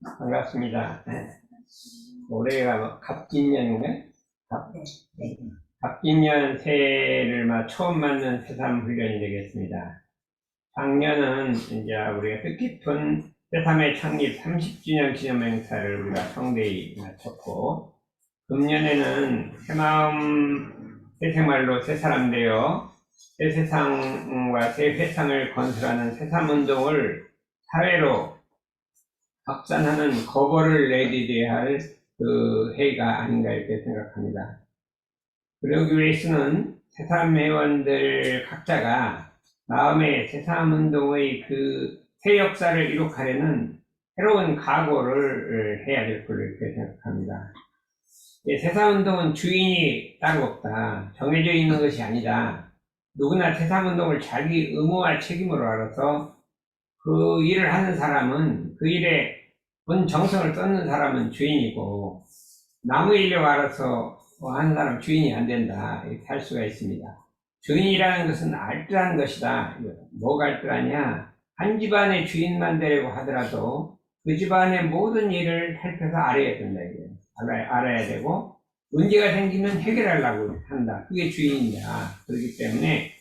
반갑습니다. 올해가 갑진년인가요? 네. 네. 갑진년 새해를 처음 맞는 새삼 훈련이 되겠습니다. 작년은 이제 우리가 뜻깊은 새삼의 창립 30주년 기념 행사를 우리가 성대히 마쳤고, 금년에는 새마음, 새생활로 새사람 되어 새 세상과 새 회상을 건설하는 새삼운동을 사회로 확산하는 거벌을 내디뎌야 할 그 해가 아닌가 이렇게 생각합니다. 그러기 위해서는 새삼 회원들 각자가 마음의 새삼운동의 그 새 역사를 이룩하려는 새로운 각오를 해야 될 걸로 이렇게 생각합니다. 새삼운동은 주인이 따로 없다. 정해져 있는 것이 아니다. 누구나 새삼운동을 자기 의무와 책임으로 알아서 그 일을 하는 사람은 그 일에 본 정성을 쏟는 사람은 주인이고 나무 인력 알아서 하는 사람 주인이 안 된다 이렇게 할 수가 있습니다. 주인이라는 것은 알뜰한 것이다. 뭐가 알뜰하냐? 한 집안의 주인만 되려고 하더라도 그 집안의 모든 일을 살펴서 알아야 된다. 알아야 되고 문제가 생기면 해결하려고 한다. 그게 주인이다. 그렇기 때문에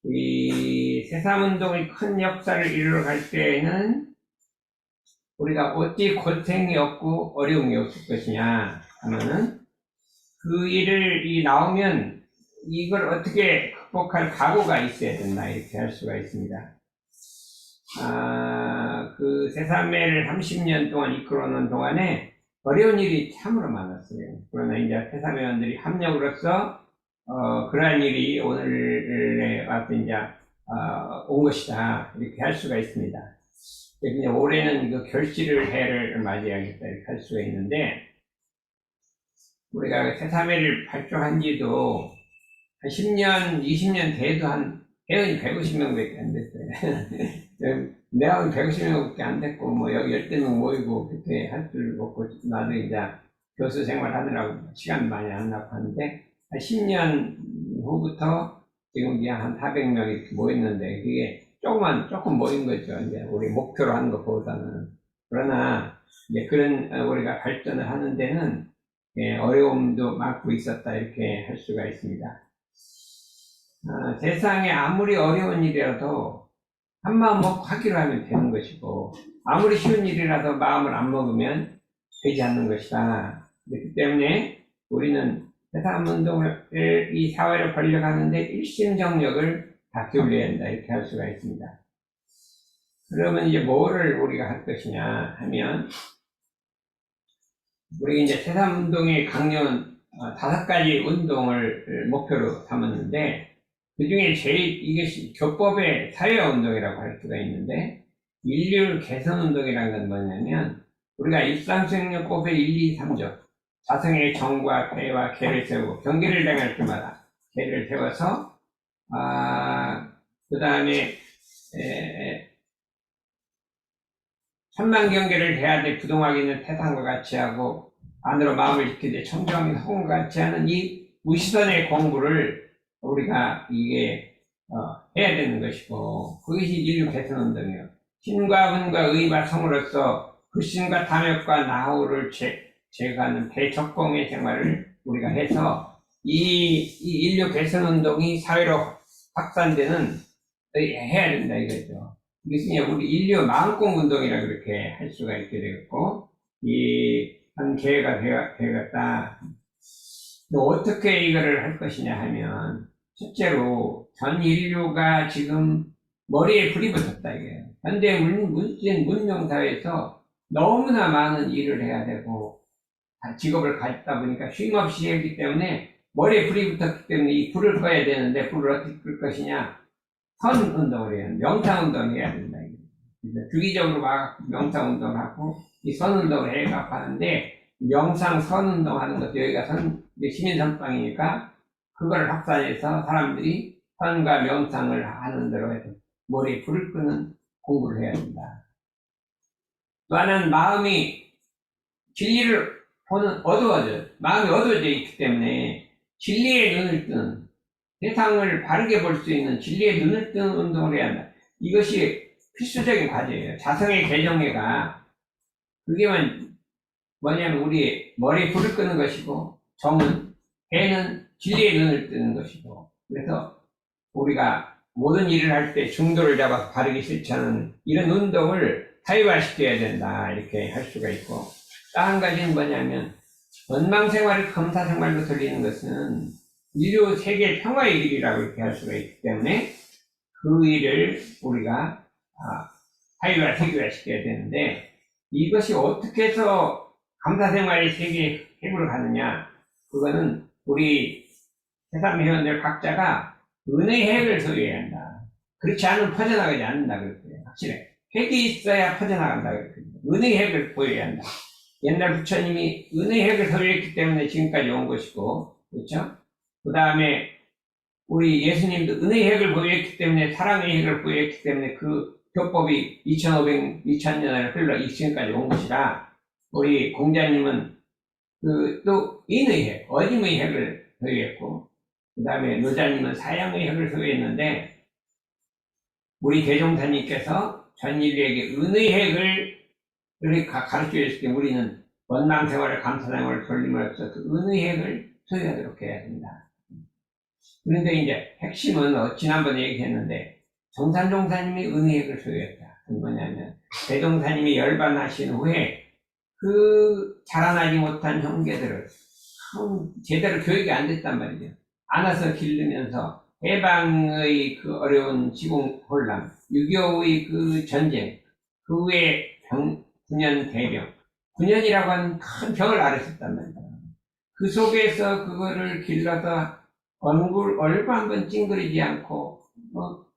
이 새삼운동의 큰 역사를 이루어갈 때에는 우리가 어찌 고생이 없고 어려움이 없을 것이냐 하면은 그 일을 나오면 이걸 어떻게 극복할 각오가 있어야 된다 이렇게 할 수가 있습니다. 그 새삼매를 30년 동안 이끌어오는 동안에 어려운 일이 참으로 많았어요. 그러나 이제 새삼회원들이 합력으로서 그러한 일이 오늘에 와서 이제 온 것이다 이렇게 할 수가 있습니다. 그냥 올해는 그 결실을 해를 맞이하겠다 이렇게 할 수가 있는데 우리가 새삼회를 발족한 지도 한 10년, 20년 돼도 한 회원이 150명밖에 안 됐어요. 내가 150명밖에 안 됐고 뭐 여기 10명 모이고 그때 할 줄 없고 나도 이제 교수 생활하느라고 시간 많이 안 나고 하는데 한 10년 후부터 지금 그냥 한 400명 이렇게 모였는데 그게 조금 모인 거죠. 이제 우리 목표로 하는 것보다는. 그러나 이제 그런 우리가 발전을 하는 데는 어려움도 많고 있었다 이렇게 할 수가 있습니다. 세상에 아무리 어려운 일이라도 한 마음 먹고 하기로 하면 되는 것이고 아무리 쉬운 일이라도 마음을 안 먹으면 되지 않는 것이다. 그렇기 때문에 우리는 새삼운동을 이 사회를 벌려가는데 일심정력을 다 기울여야 한다 이렇게 할 수가 있습니다. 그러면 이제 뭐를 우리가 할 것이냐 하면 우리 이제 새삼운동의 강령 5가지 운동을 목표로 삼았는데 그 중에 제일 이것이 교법의 사회운동이라고 할 수가 있는데 인류 개선운동이라는 건 뭐냐면 우리가 일상수행요법의 1, 2, 3조 자성의 정과 폐와 계를 세우고 경계를 행할 때마다 계를 세워서 그 다음에 천만경계를 해야 돼 부동하게 있는 태산과 같이 하고 안으로 마음을 지키되 청정하게 성과 같이 하는 이 무시선의 공부를 우리가 이게 해야 되는 것이고 그것이 인류 개선운동이에요. 신과 훈과 의와 성으로서 불신과 탐욕과 나후를 제거하는 대적공의 생활을 우리가 해서 이 인류 개선운동이 사회로 확산되는 해야 된다 이거죠. 이것은 우리 인류 마음공운동이라고 그렇게 할 수가 있게 되었고 한 기회가 되었다. 어떻게 이거를 할 것이냐 하면 첫째로 전 인류가 지금 머리에 불이 붙었다 이게요. 현대 문명사회에서 너무나 많은 일을 해야 되고 직업을 갖다 보니까 쉼없이 했기 때문에 머리에 불이 붙었기 때문에 이 불을 꺼야 되는데 불을 어떻게 끌 것이냐 선운동을 해야 된다. 명상운동을 해야 된다. 주기적으로 명상운동을 하고 이 선운동을 해갖고 하는데 명상 선운동 하는 것도 여기가 시민선방이니까 그걸 확산해서 사람들이 선과 명상을 하는 대로 해서 머리에 불을 끄는 공부를 해야 된다. 또 하나는 마음이 진리를 보는 마음이 어두워져 있기 때문에 진리의 눈을 뜨는 세상을 바르게 볼 수 있는 진리의 눈을 뜨는 운동을 해야 한다. 이것이 필수적인 과제예요. 자성의 개정회가 그게 뭐냐면 우리 머리에 불을 끄는 것이고, 정은, 해는 진리의 눈을 뜨는 것이고, 그래서 우리가 모든 일을 할 때 중도를 잡아서 바르게 실천하는 이런 운동을 타입화시켜야 된다, 이렇게 할 수가 있고, 또 한 가지는 뭐냐면 원망 생활을 검사 생활로 돌리는 것은 인류 세계 평화의 길이라고 이렇게 할 수가 있기 때문에 그 일을 우리가 타입화, 세계화시켜야 되는데, 이것이 어떻게 해서 감사 생활의 세계 핵으로 가느냐, 그거는 우리 세상 회원들 각자가 은혜의 핵을 소유해야 한다. 그렇지 않으면 퍼져나가지 않는다 그랬어요. 확실해. 핵이 있어야 퍼져나간다 그랬거든요. 은혜의 핵을 보여야 한다. 옛날 부처님이 은혜의 핵을 소유했기 때문에 지금까지 온 것이고, 그렇죠? 그 다음에 우리 예수님도 은혜의 핵을 보유했기 때문에, 사랑의 핵을 보유했기 때문에 그 교법이 2000년을 흘러 지금까지 온 것이라, 우리 공자님은 또 인의 핵, 어dim의 핵을 소유했고, 그 다음에 노자님은 사양의 핵을 소유했는데, 우리 대종사님께서 전 인류에게 은의 핵을 가르쳐 주실 때 우리는 원망 생활을, 감사 생활을 돌림으로써 그 은의 핵을 소유하도록 해야 됩니다. 그런데 이제 핵심은 지난번에 얘기했는데, 정산종사님이 은의 핵을 소유했다. 그건 뭐냐면 대종사님이 열반하신 후에 그 자라나지 못한 형제들을 제대로 교육이 안 됐단 말이죠. 안아서 기르면서 해방의 그 어려운 지공 혼란, 6.25의 그 전쟁, 그 후에 9년 대병, 9년이라고 하는 큰 병을 앓으셨단 말이야. 그 속에서 그거를 길러서 얼굴 한번 찡그리지 않고,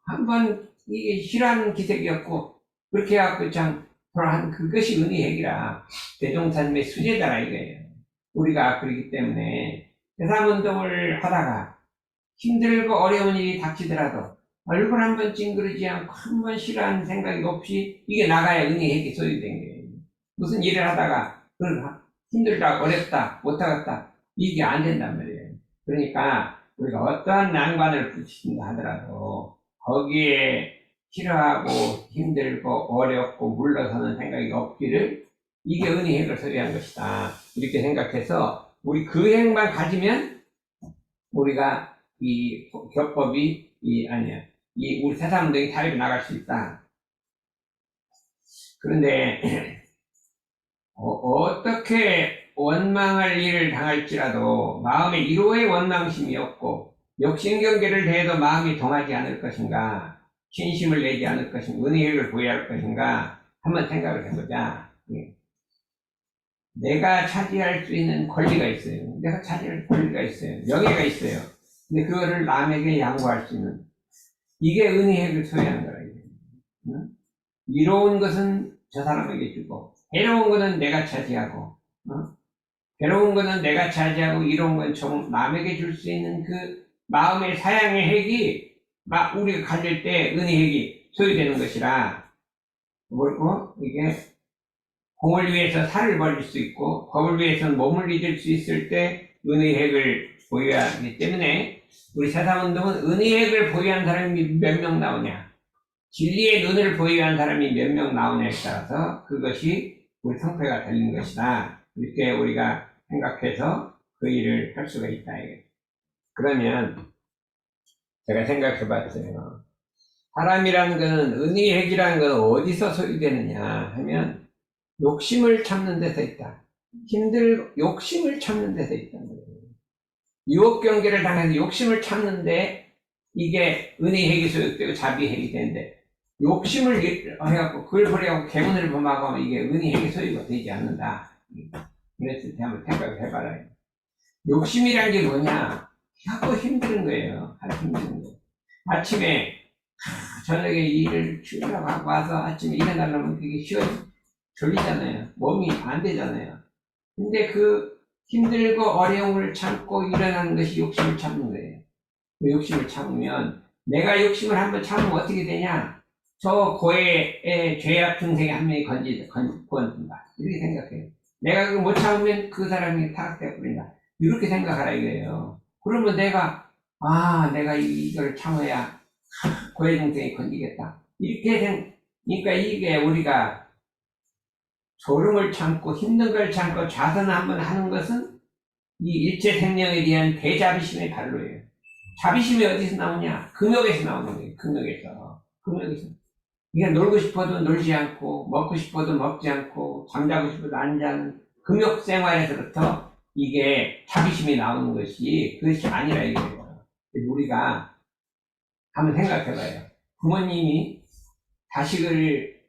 한번 이게 실한 기색이었고, 그렇게 해갖고 그것이 은혜의 핵이라 대종사님의 수제자라 이거예요. 우리가 그렇기 때문에 세상운동을 하다가 힘들고 어려운 일이 닥치더라도 얼굴 한번 찡그리지 않고 한번 싫어하는 생각이 없이 이게 나가야 은혜의 핵이 소유된 거예요. 무슨 일을 하다가 힘들다, 어렵다, 못하겠다, 이게 안 된단 말이에요. 그러니까 우리가 어떠한 난관을 부딪힌다 하더라도 거기에 싫어하고 힘들고 어렵고 물러서는 생각이 없기를, 이게 은혜의 핵을 소유한 것이다, 이렇게 생각해서 우리 그 핵만 가지면 우리가 이 교법이 우리 세상운동이 타입에 나갈 수 있다. 그런데 어떻게 원망할 일을 당할지라도 마음에 1호의 원망심이 없고 욕심경계를 대해도 마음이 동하지 않을 것인가, 신심을 내지 않을 것인가, 은혜의 핵을 보유할 것인가, 한번 생각을 해보자. 내가 차지할 수 있는 권리가 있어요. 내가 차지할 권리가 있어요. 명예가 있어요. 근데 그거를 남에게 양보할 수 있는, 이게 은혜의 핵을 소유하는 거라. 응? 이로운 것은 저 사람에게 주고, 해로운 것은 내가 차지하고, 괴로운 것은 내가 차지하고, 이로운 건 좀 남에게 줄 수 있는 그 마음의 사양의 핵이 우리가 가질 때 은혜의 핵이 소유되는 것이라, 그리고 이게 공을 위해서 살을 버릴 수 있고 법을 위해서는 몸을 잊을 수 있을 때 은혜의 핵을 보유하기 때문에, 우리 세상운동은 은혜의 핵을 보유한 사람이 몇 명 나오냐, 진리의 눈을 보유한 사람이 몇 명 나오냐에 따라서 그것이 우리 성패가 달린 것이다, 이렇게 우리가 생각해서 그 일을 할 수가 있다. 그러면 제가 생각해 봤어요. 사람이라는 것은, 은혜의 핵이라는 것은 어디서 소유되느냐 하면 욕심을 참는 데서 있다. 욕심을 참는 데서 있다는 거예요. 유혹 경계를 당해서 욕심을 참는데 이게 은혜의 핵이 소유되고 자비의 핵이 되는데, 욕심을 해갖고 그걸 버려갖고 개문을 범하고 하면 이게 은혜의 핵이 소유가 되지 않는다. 그랬을 때 한번 생각을 해봐라. 욕심이란 게 뭐냐? 하고 힘든 거예요. 하고 힘든 거. 아침에 저녁에 일을 출근하고 와서 아침에 일어나려면 그게 졸리잖아요. 몸이 안 되잖아요. 근데 그 힘들고 어려움을 참고 일어나는 것이 욕심을 참는 거예요. 그 욕심을 참으면, 내가 욕심을 한번 참으면 어떻게 되냐? 저 고해에 죄악 중생이 한 명이 구원된다, 이렇게 생각해요. 내가 그거 못 참으면 그 사람이 타락되어 버린다, 이렇게 생각하라 이거예요. 그러면 내가 이걸 참아야 고해 중생이 건지겠다, 이렇게 그러니까 이게 우리가 졸음을 참고 힘든 걸 참고 좌선을 한번 하는 것은 이 일체 생명에 대한 대자비심의 발로예요. 자비심이 어디서 나오냐? 금욕에서 나오는 거예요. 금욕에서. 금욕에서. 그냥 놀고 싶어도 놀지 않고, 먹고 싶어도 먹지 않고, 잠자고 싶어도 안 자는 금욕 생활에서부터 이게 자비심이 나오는 것이 그것이 아니라 이거예요. 우리가 한번 생각해봐요. 부모님이 자식을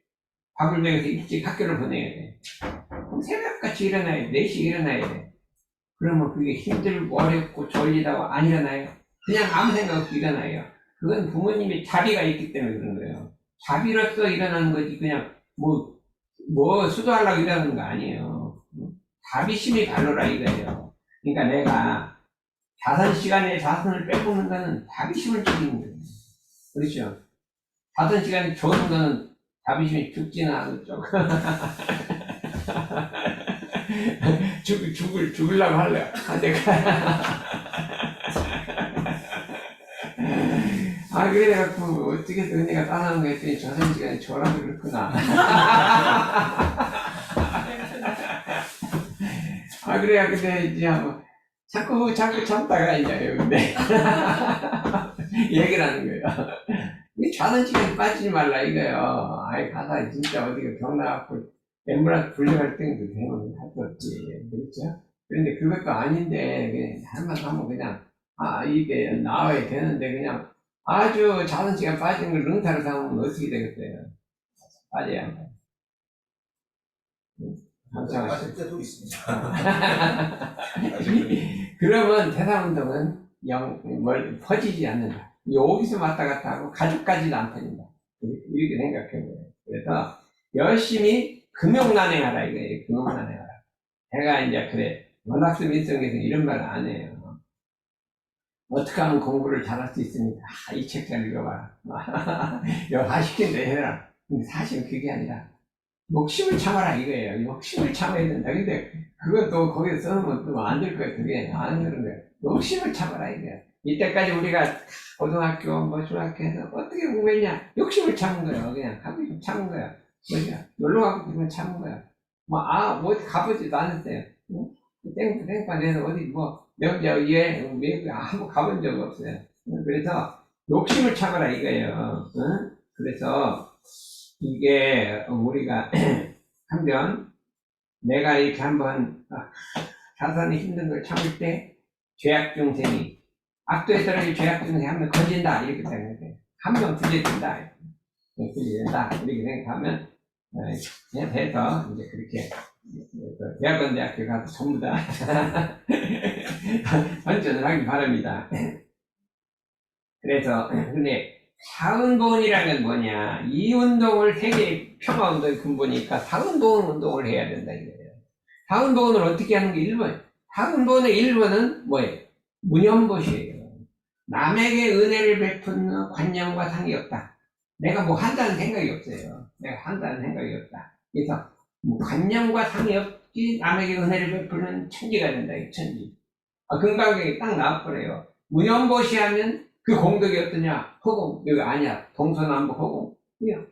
밥을 먹여서 일찍 학교를 보내야 돼. 그럼 새벽같이 일어나야 돼. 4시에 일어나야 돼. 그러면 그게 힘들고 어렵고 졸리다고 안 일어나요. 그냥 아무 생각 없이 일어나요. 그건 부모님의 자비가 있기 때문에 그런 거예요. 자비로서 일어나는 거지 그냥 뭐 수도하려고 일어나는 거 아니에요. 자비심이 발로라 이거예요. 그러니까 내가 자선 시간에 자선을 빼먹는 거는 자비심을 죽이는 거예요. 그렇죠? 자선 시간에 좋은 거는 자비심이 죽지는 않고 조금 죽으려고 하려. 그래갖고, 어떻게 은혜가 따라오는 거 했더니, 자선 시간에 저라도 그렇구나. 그래야, 근데, 이제 자꾸 참다가, 이제, 근데, 얘기를 하는 거예요. 이 자선 시간에 빠지지 말라, 이거요. 가다 진짜 어디가 병 나갖고, 엠브라스 불려갈 땡도 되면 할 수 없지. 그렇죠? 그런데 그것도 아닌데, 한번 그냥, 이게 나와야 되는데, 그냥, 아주 자선 시간 빠진 걸 릉타를 삼으면 어떻게 되겠어요? 빠져야 한다. 빠질 때도 있습니다. 그러면 대사운동은 퍼지지 않는다. 여기서 왔다 갔다 하고 가족까지도 안 퍼진다. 이렇게 생각해보여요. 그래서 열심히 금욕난행하라 이거예요. 금욕난행하라. 제가 이제 그래 원학스 민성에서 이런 말 안 해요. 어떻게 하면 공부를 잘할 수 있습니까? 이 책 잘 읽어봐라. 다 시킨다 해라. 근데 사실 그게 아니라 욕심을 참아라 이거예요. 욕심을 참아야 된다. 근데 그것도 거기에 써놓으면 또 안 될 거예요. 그게 안 되는 거예요. 욕심을 참아라 이거예요. 이때까지 우리가 고등학교, 중학교에서 어떻게 공부했냐? 욕심을 참은 거예요. 그냥 하고 싶으면 참은 거예요. 뭐냐? 놀러 가고 싶으면 참은 거예요. 어디 가보지도 않았어요. 응? 땡판 돼서 어디 명절 외국에 한번 가본 적 없어요. 그래서 욕심을 참아라 이거예요. 응? 그래서 이게 우리가 한번 내가 이렇게 한번 자선이 힘든 걸 참을 때 죄악 중생이 악도에 떨어질 죄악 중생이 한번 건진다 이렇게 생각해요. 한명 구제된다. 구제된다 이렇게 생각하면 그냥 돼서 이제 그렇게 대학원대학교 가서 전부 다 선전을 하기 바랍니다. 그래서 근데 사은보훈이라는 건 뭐냐? 이 운동을 세계 평화운동의 근본이니까 사은보훈 운동을 해야 된다 이거예요. 사은보훈을 어떻게 하는 게 1번? 사은보훈의 1번은 뭐예요? 무념보시예요. 남에게 은혜를 베푸는 관념과 상이 없다. 내가 한다는 생각이 없어요. 내가 한다는 생각이 없다. 그래서 관념과 상이 없지 남에게 은혜를 베푸는 천지가 된다. 천지. 금강경이 딱 나와버려요. 무념보시하면 그 공덕이 어떠냐? 허공, 여기 아니야. 동서남북 허공. 그냥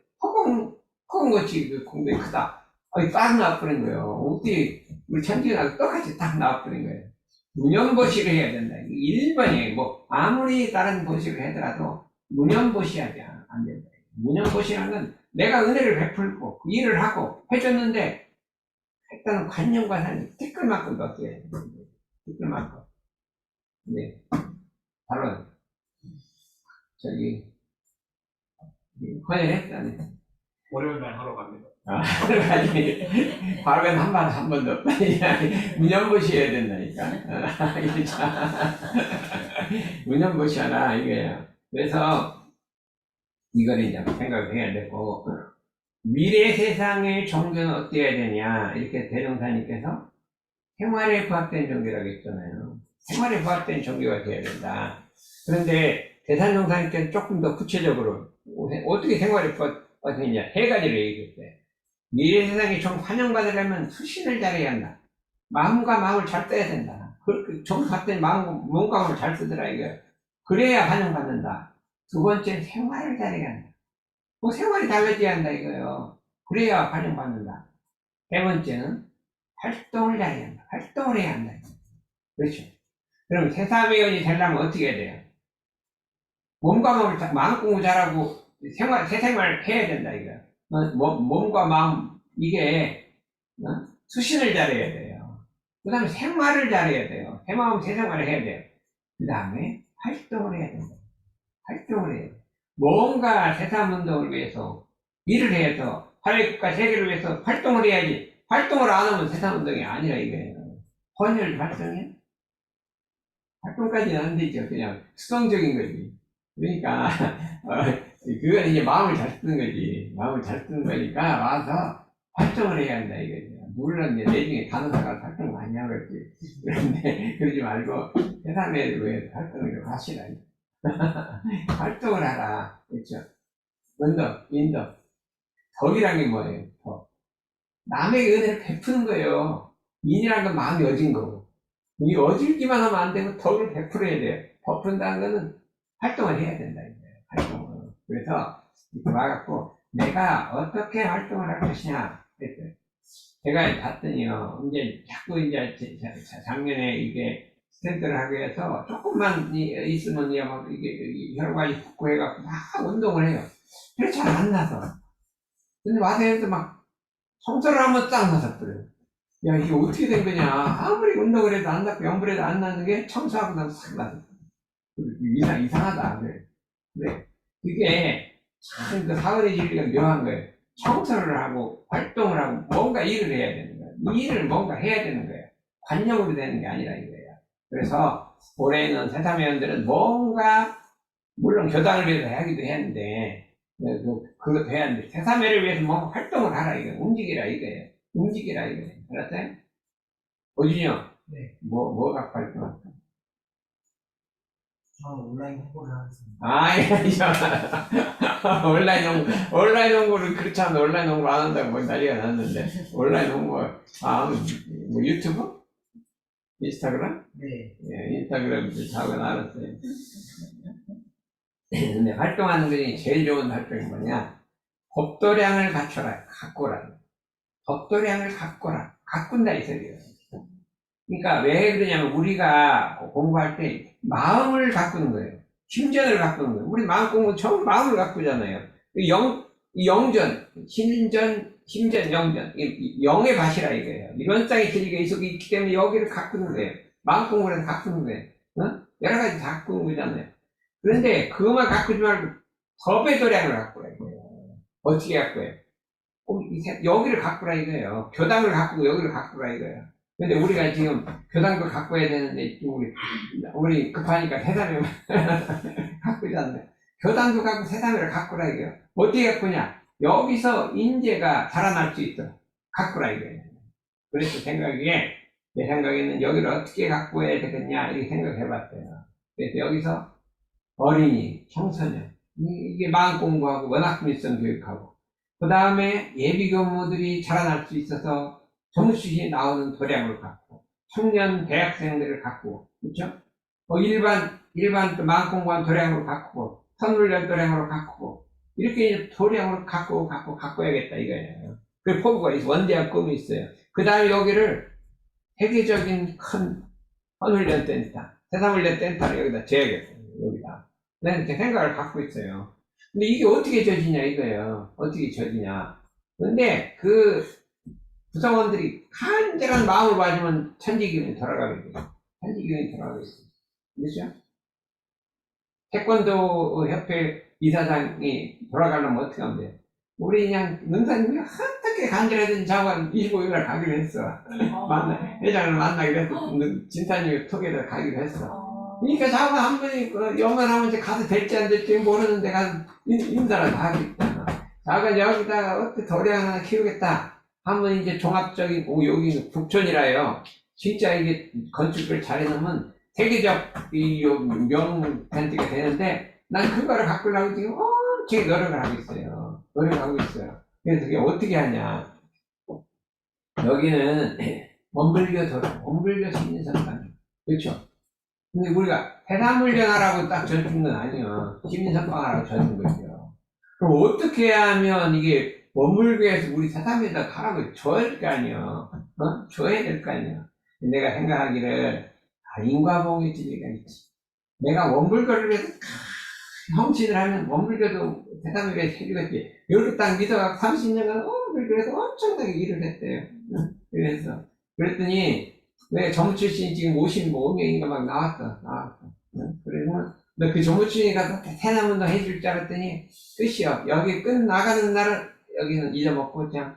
허공같이 그 공덕이 크다. 딱 나와버린 거예요. 어떻게, 우리 천지가 똑같이 딱 나와버린 거예요. 무념보시를 해야 된다. 1번이에요. 아무리 다른 보시를 하더라도 무념보시하지 안 된다. 무념보시라는 건 내가 은혜를 베풀고 일을 하고 해줬는데 일단은 관념과 상이 티끌만큼도 없어요. 티끌만큼. 네. 바로 헌혈했다네. 월요일날 하러 갑니다. 발언 한 번도 없다. 무념보시해야 된다니까. 무념보시하라 이거예요. 그래서 이걸 이제 생각을 해야 되고 미래 세상의 종교는 어때야 되냐 이렇게 대종사님께서 생활에 부합된 종교라고 했잖아요. 생활에 부합된 종교가 되어야 된다. 그런데 대산종사님께서 조금 더 구체적으로 어떻게 생활에 부합되느냐 세 가지를 얘기했어요. 미래 세상에 좀 환영받으려면 수신을 잘해야 한다. 마음과 마음을 잘 써야 된다. 좀 받더니 몸과 마음을 잘 쓰더라 이거예요. 그래야 환영받는다. 두 번째는 생활을 잘해야 한다. 생활이 달라져야 한다 이거예요. 그래야 환영받는다. 세 번째는 활동을 잘해야 한다. 활동을 해야 한다. 그렇죠. 그럼 새삼위원이 되려면 어떻게 해야 돼요? 몸과 마음 공부 잘하고 새생활 해야 된다, 이거. 몸과 마음, 이게, 수신을 잘해야 돼요. 그 다음에 생활을 잘해야 돼요. 새마음 새생활을 해야 돼요. 그 다음에 활동을 해야 된다. 활동을 해야 돼요. 뭔가 새삼운동을 위해서 일을 해서 사회국가 세계를 위해서 활동을 해야지. 활동을 안 하면 새삼운동이 아니라 이거예요. 헌혈 활동이야? 활동까지는 안 되죠. 그냥 수동적인 거지. 그러니까 그건 이제 마음을 잘 쓰는 거지. 마음을 잘 쓰는 거니까 와서 활동을 해야 한다 이거죠. 물론 이제 내중에 간호사가 활동 많이 하고 있지. 그런데 그러지 말고 세상에 왜 활동을 하시라. 활동을 하라. 그렇죠. 운동, 인도. 덕이란 게 뭐예요? 덕. 남에게 은혜를 베푸는 거예요. 인이란 건 마음이 어진 거고. 이 어질기만 하면 안 되고 덕을 베풀어야 돼요. 베푼다는 거는 활동을 해야 된다. 이거예요. 활동을. 그래서 이렇게 와갖고 내가 어떻게 활동을 할 것이냐 그랬어요. 제가 봤더니요. 이제 자꾸 이제 작년에 이게 스탠드를 하기 위해서 조금만 있으면 이게 혈관이 복구해갖고 막 운동을 해요. 그래 잘 안 나서. 근데 와서 해서 막 청소를 한번 딱 나섰더래요. 야, 이게 어떻게 된 거냐. 아무리 운동을 해도 안 낫고 염불해도 안 나는 게 청소하고 나서 싹 나서. 이상하다. 그래. 그게 참 그 사원의 진리가 묘한 거예요. 청소를 하고 활동을 하고 뭔가 일을 해야 되는 거예요. 이 일을 뭔가 해야 되는 거예요. 관념으로 되는 게 아니라 이거예요. 그래서 올해는 새삼회원들은 뭔가 물론 교당을 위해서 하기도 했는데 그것도 해야 하는데 새삼회를 위해서 뭔가 활동을 하라 이거예요. 움직이라 이거예요. 움직이라 이거예요. 알았어요? 오준이요. 네. 뭐 갖고 활동할까? 저는 온라인 홍보를 하겠습니다. 온라인 홍보를 그렇지 않은데 온라인 홍보 안 한다고 뭐 난리가 났는데 온라인 홍보 뭐 유튜브? 인스타그램? 네. 예, 인스타그램 작은 알았어요. 근데 활동하는 것이 제일 좋은 활동이 뭐냐? 법도량을 가꾸라. 법도량을 가꾼다 이 소리예요. 그러니까 왜 그러냐면 우리가 공부할 때 마음을 가꾸는 거예요. 심전을 가꾸는 거예요. 우리 마음 공부 처음 마음을 가꾸잖아요. 영전, 심전, 영전. 영의 밭이라 이거예요. 이론상의 진리가 이 속에 있기 때문에 여기를 가꾸는 거예요. 마음 공부를 해서 가꾸는 거예요. 여러 가지 다 가꾸는 거잖아요. 그런데 그것만 가꾸지 말고 법의 도량을 가꾸라 이거예요. 어떻게 가꾸어요? 여기를 가꾸라 이거예요. 교당을 가꾸고 여기를 가꾸라 이거예요. 근데 우리가 지금 교당도 가꿔야 되는데 우리 급하니까 세상을 가꾸지 않나요? 교당도 갖고 세상을 가꾸라 이거예요. 어떻게 가꾸냐? 여기서 인재가 자라날 수 있도록 가꾸라 이거예요. 그래서 내 생각에는 여기를 어떻게 가꾸어야 되겠냐 이렇게 생각해봤어요. 그래서 여기서 어린이, 청소년 이게 마음 공부하고 원학밀성 교육하고 그 다음에 예비교무들이 자라날 수 있어서 정수시 나오는 도량을 갖고, 청년 대학생들을 갖고, 그렇죠? 일반 또 마음 공부한 도량으로 갖고, 선물련 도량으로 갖고, 이렇게 도량으로 가꿔야겠다 이거예요. 그 포부가 있어, 원대한 꿈이 있어요. 그 다음에 여기를 세계적인 큰 선훈련 센터, 새삼훈련 센터를 여기다 재야겠어요. 여기다. 나는 이렇게 생각을 갖고 있어요. 근데 이게 어떻게 저지냐 이거예요. 어떻게 저지냐. 근데 구성원들이 간절한 마음을 가지면 천지기운이 돌아가게 돼요. 천지기운이 돌아가게 돼요. 그렇죠? 태권도 협회 이사장이 돌아가려면 어떻게 하면 돼요? 우리 그냥 능사님이 어떻게 간절하든 자관 25일날 가기로 했어. 회장을 만나기로 했어. 진사님이 톡에다 가기로 했어. 그러니까 자관 한 번이 영원하면 이제 가도 될지 안 될지 모르는데 가서 인사라도 하겠잖아. 자관 여기다가 어떻게 도량 하나 키우겠다. 하면 이제 종합적인, 여기는 북촌이라요. 진짜 이게 건축을 잘 해놓으면 세계적 명텐트가 되는데, 난 그거를 가꾸려고 지금 엄청 노력을 하고 있어요. 그래서 그게 어떻게 하냐. 여기는 원불교 시민선방. 그렇죠? 근데 우리가 해산물련하라고 딱 져준 건 아니에요. 시민선방하라고 져준 거죠. 그럼 어떻게 하면 이게 원불교에서 우리 사람에다 가라고 줘야 될 거 아니야. 줘야 될 거 아니야. 내가 생각하기를, 인과봉의 진리가 있지. 내가 원불교를 해서 형신을 하면 원불교도 대담하게 해주겠지. 여기 딱 믿어갖고 30년간 원불교에서 엄청나게 일을 했대요. 그래서 그랬더니 내 전무 출신이 지금 55명인가 막 나왔어. 그래서 너 그 전무 출신이 가서 대남운동 해줄 줄 알았더니 끝이요. 여기 끝 나가는 날은 여기는 잊어먹고 그냥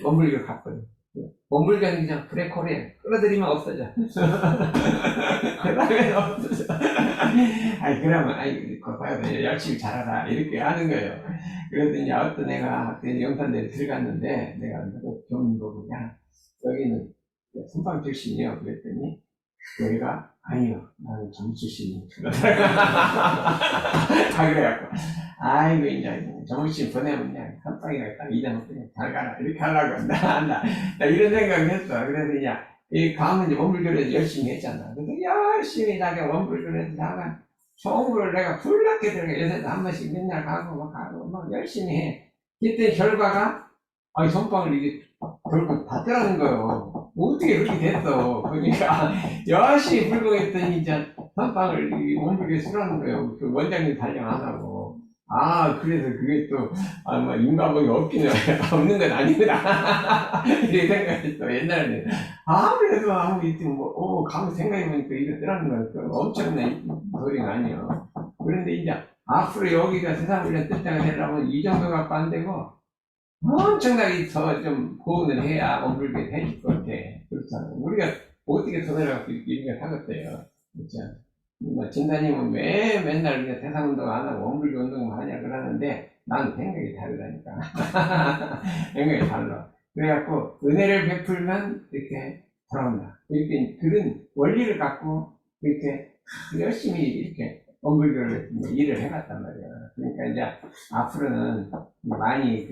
원불교 갔거든. 원불교는 그냥 브레이크래 끌어들이면 없어져. 그러면 없어져. 아니 그러면 그거 봐요. 열심히 잘하라 이렇게 하는 거예요. 그랬더니 어떤 애가 그 영산대에 들어갔는데 내가 교문 보고 그냥 여기는 선방 출신이요. 그랬더니 여기가 아니요 나는 정 출신이요. 다 그래갖고 아이고 이제 정신 보내면 그냥 선방이가 딱 잊어먹고 그냥 잘 가라 이렇게 하려고 한다. 나 이런 생각을 했어. 그래서 이제 이 가면 이제 원불교를 열심히 했잖아. 그래서 열심히 나가 원불교를 나가 총무를 내가 불났게 들어가 요새도 한 번씩 맨날 가고 막 열심히 해. 그때 결과가 선방을 이게 결국 받더라는 거예요. 어떻게 그렇게 됐어. 그러니까 열심히 불공했더니 이제 선방을 원불교에 쓰라는 거예요. 그 원장님 발령 안 하고. 그래서 그게 또, 뭐, 인과봉이 없기는, 없는 건 아니구나. 이렇게 생각했어, 옛날에는. 그래도 아무 이쯤 가면 생각해보니까 이거 쓰라는 거였어. 엄청난 소리가 아니에요. 그런데 이제, 앞으로 여기가 세상훈련 뜻자가 되려면 이 정도 갖고 안 되고, 엄청나게 더 좀 보온을 해야 원불교에 해줄 것 같아. 그렇잖아. 우리가 어떻게 돈을 갖고 이렇게 하겠어요. 그렇죠. 진사님은 왜 맨날 이제 대상운동 안 하고 원불교 운동만 하냐 그러는데 나는 생각이 다르다니까. 생각이 달라. 그래갖고 은혜를 베풀면 이렇게 돌아온다. 이렇게 그런 원리를 갖고 이렇게 열심히 이렇게 원불교를 일을 해갔단 말이야. 그러니까 이제 앞으로는 많이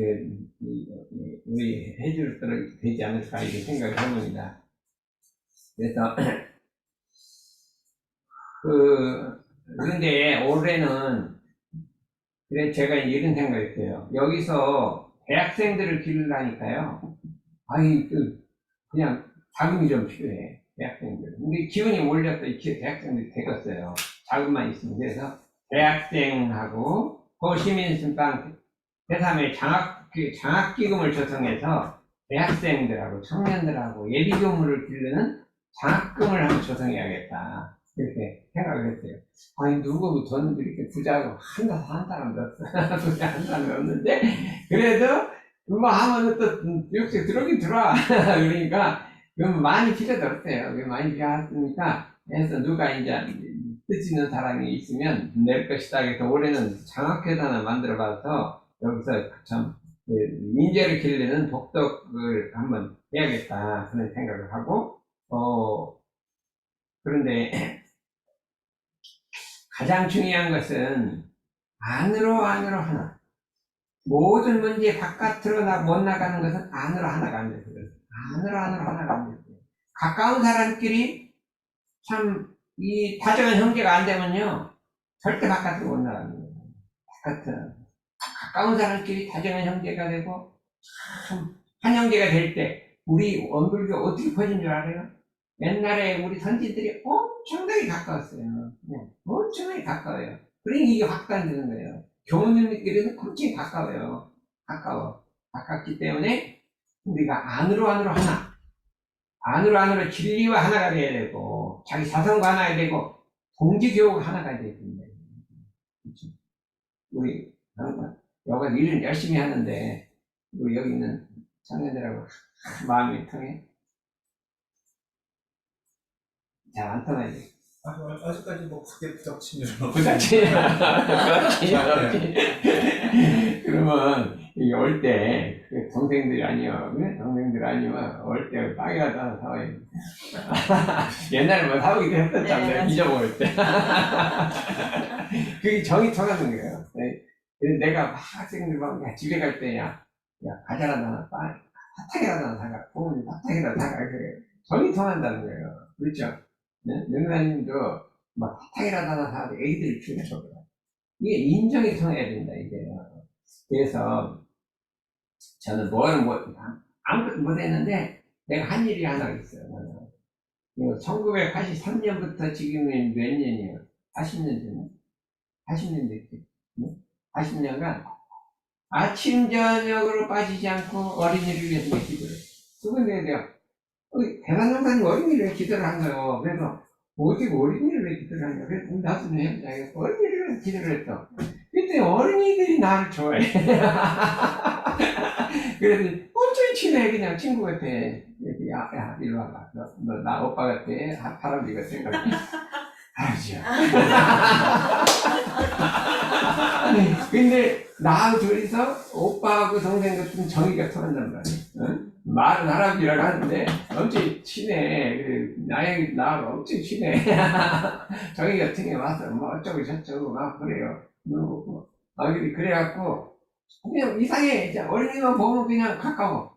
우리 해줄 때도 되지 않을까 이렇게 생각을 해봅니다. 그래서 그런데 올해는, 그래, 제가 이런 생각했어요. 여기서 대학생들을 기르려니까요. 그냥 자금이 좀 필요해. 대학생들. 근데 기운이 몰렸더니 대학생들이 되겠어요. 자금만 있으면. 그래서 대학생하고 시민신방 제3의 장학기금을 조성해서 대학생들하고 청년들하고 예비교물을 기르는 장학금을 한번 조성해야겠다. 이렇게 생각을 했어요. 누구 돈 이렇게 부자고 한 사람도 없어. 부자 한 사람도 없는데, 그래도, 하면 또, 역시 들어오긴 들어와. 그러니까, 많이 필요도 없어요. 많이 필요하니까, 해서 누가 이제, 뜻 있는 사람이 있으면 낼 것이다. 그래서 올해는 장학회단을 만들어봐서, 여기서 참, 인재를 기르는 독덕을 한번 해야겠다. 그런 생각을 하고, 그런데, 가장 중요한 것은 안으로 하나. 모든 문제 바깥으로 못 나가는 것은 안으로 하나가 안 돼요. 안으로 하나가 안 돼요. 가까운 사람끼리 참 이 다정한 형제가 안 되면요 절대 바깥으로 못 나가는 거예요. 바깥으로 가까운 사람끼리 다정한 형제가 되고 참 한 형제가 될 때 우리 원불교 어떻게 퍼진 줄 알아요? 옛날에 우리 선지들이 엄청나게 가까웠어요. 엄청나게 가까워요. 그러니 이게 확산되는 거예요. 교우님들끼리는 굉장히 가까워요. 가깝기 때문에 우리가 안으로 하나. 안으로 진리와 하나가 돼야 되고, 자기 자성과 하나가 되고, 동지교우가 하나가 돼야 됩니다. 그렇죠? 우리, 여가 일을 열심히 하는데, 우리 여기 있는 청년들하고 마음이 통해? 잘 안 통하지. 아직까지 뭐 크게 부닥치면 그러면 이게 올 때 동생들이 동생들 아니면 올 때 빵이라도 하나 사와야 돼. 옛날에 뭐 사오기도 했었잖아요. 네, 잊어먹을 때. 그게 정이 통하는 거예요. 그래서 내가 학생들 막 집에 갈 때 야 과자라도 하나 사탕이라도 하나 사가. 부모님 사탕이라도 사가. 그래. 정이 통한다는 거예요. 그렇죠? 명사님도 막 사탕이라도 하나 사고 애기들을 키우셔. 이게 인정이 통해야 된다, 이게. 그래서 저는 아무것도 못했는데 내가 한 일이 하나 있어요. 1983년부터 지금이 몇 년이에요? 40년 전에? 80년 됐지. 80년간 아침, 저녁으로 빠지지 않고 어린이를 위해서 기도를 했어요. 그건 내가 대만 장사님 어린이를 위해 기도를 한 거예요. 그래서 어떻게 어린이를 위해 기도를 하냐. 그래서 나도 해보자. 어린이를 위해 기도를 했어. 그때 어린이들이 나를 좋아해. 그래서 엄청 친해. 그냥 친구 같아. 야, 이리 와봐. 너 나 오빠 같아. 할아버지 같아. 할아버지야. 근데 나하고 둘이서 오빠하고 동생 같은 정이가 통한단 말이야. 응? 말은 할아버지라고 하는데 엄청 친해. 나하고 엄청 친해. 정이 같은 게 와서 뭐 어쩌고 저쩌고 막 그래요. 그래갖고 그냥 이상해. 어린이만 보면 그냥 가까워.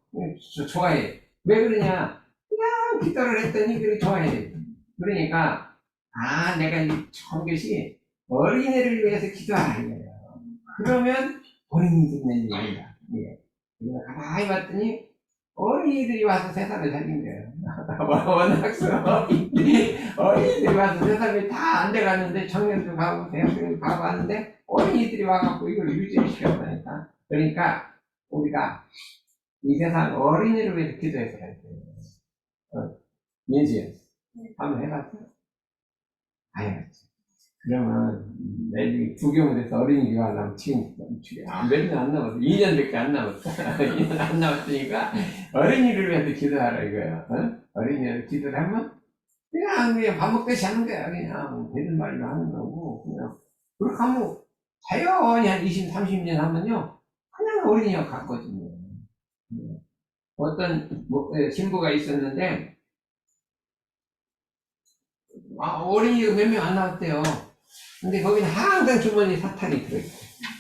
좋아해. 왜 그러냐? 그냥 기도를 했더니 그래 좋아해. 그러니까 내가 좋은 것이 어린이를 위해서 기도하라 이거예요. 그러면 어린이들이 낸 얘기다. 예. 그래서 가만히 봤더니 어린이들이 와서 세상을 살린 거예요. 워낙 어린이들이 와서 세상이 다 안 돼가는데 청년도 가고 대학생도 가고 하는데 어린이들이 와갖고 이걸 유지시켰다니까. 그러니까 우리가 이 세상 어린이를 위해서 기도해서 할 거예요. 민지야, 한번 해봤어요? 안 해봤지. 그러면 내일 구경을 해서 어린이 교환하면 지금 몇 년 안 남았어. 2년밖에 안 남았어. 2년 안 남았으니까 어린이를 위해서 기도하라 이거야. 어린이를 기도를 하면 그냥 밥 먹듯이 하는 거야. 그냥 되는 말로 하는 거고 그냥 그렇게 하면 자연히 한 20, 30년 하면요 그냥 어린이와 같거든요. 어떤 신부가 있었는데 어린이가 몇 명 안 나왔대요. 근데 거기는 항상 주머니에 사탕이 들어있대.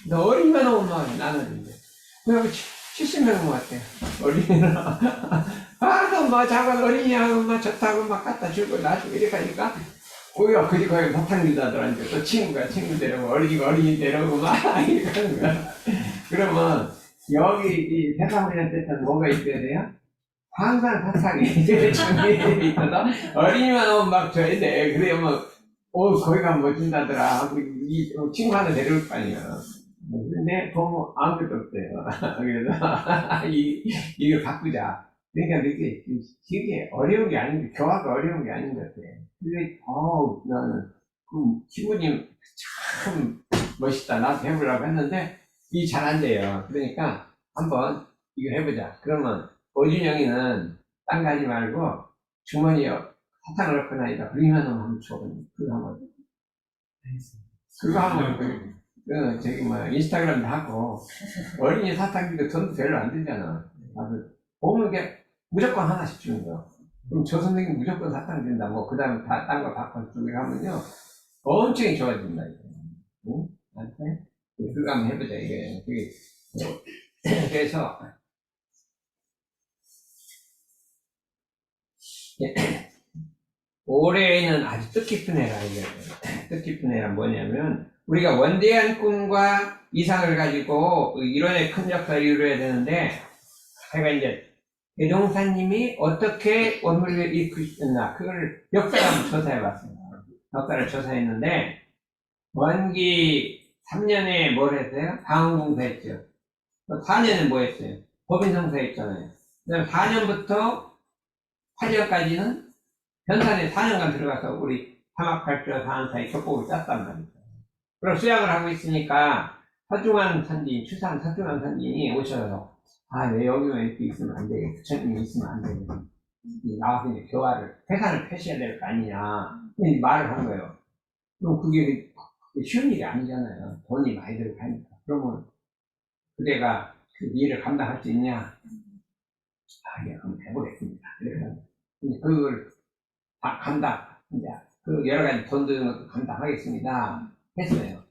근데 어린이만 오면 막 나눠준대. 그래서 70명 모았대요. 어린이는. 막 작은 어린이하고 막 좋다고 막 갖다 주고 놔주고 이렇게 하니까 오히려 그리고 사탕 주자들한테 또 친구 데려오고 어린이 데려오고 막 이렇게 하는 거야. 그러면 여기 이 세상우리한테는 뭐가 있어야 돼요? 항상 사탕이 준비되어 있어서 어린이만 오면 막 줘야 돼. 그래야 거기 가면 뭐 준다더라 하고 이 친구 하나 데려올 거 아니야. 근데 보면 아무것도 없어요. 그래서 이걸 바꾸자. 그러니까 이게 어려운 게 아닌데 교화가 어려운 게 아닌 것 같아. 근데 나는 그 신부님 참 멋있다. 나도 해보려고 했는데 이게 잘 안 돼요. 그러니까 한번 이거 해보자. 그러면 오준영이는 딴 가지 말고 주머니에 사탕을 넣고 나니까 그림만 한번 줘보니 그거 한번 인스타그램도 하고 어린이 사탕기도 돈도 별로 안 들잖아. 보면 게 무조건 하나씩 주는 거. 그럼 저 선생님 무조건 사탕 준다. 그 다음에 딴 거 바꿔주고 하면요 엄청 좋아진다. 응? 나한테 그거 한번 해보자 이게. 그래서 올해는 아주 뜻깊은 해라 이거예요. 뜻깊은 해라 뭐냐면 우리가 원대한 꿈과 이상을 가지고 이론의 큰 역사를 이루어야 되는데 제가 이제 대종사님이 어떻게 원물을 이끄셨나 그걸 역사를 한번 조사해봤어요. 역사를 조사했는데 원기 3년에 뭘 했어요? 방언공사 했죠. 4년에 뭐 했어요? 법인성사 했잖아요. 그다음 4년부터 8년까지는 변산에 4년간 들어가서 우리 사막발표 사안사의 격곡을 짰단 말이죠. 그럼 수양을 하고 있으니까 서중환 선진, 추산 서중환 선진이 오셔서 왜 여기만 이렇게 있으면 안 되겠어. 부처님이 있으면 안 되겠어. 나와서 이제 교화를, 회사를 펴셔야 될 거 아니냐. 말을 한 거예요. 그럼 그게 쉬운 일이 아니잖아요. 돈이 많이 들어가니까. 그러면 그대가 그 일을 감당할 수 있냐? 예, 한번 해보겠습니다. 그래서 그걸 감당, 이제 그 여러 가지 돈 드는 것도 감당하겠습니다. 했어요.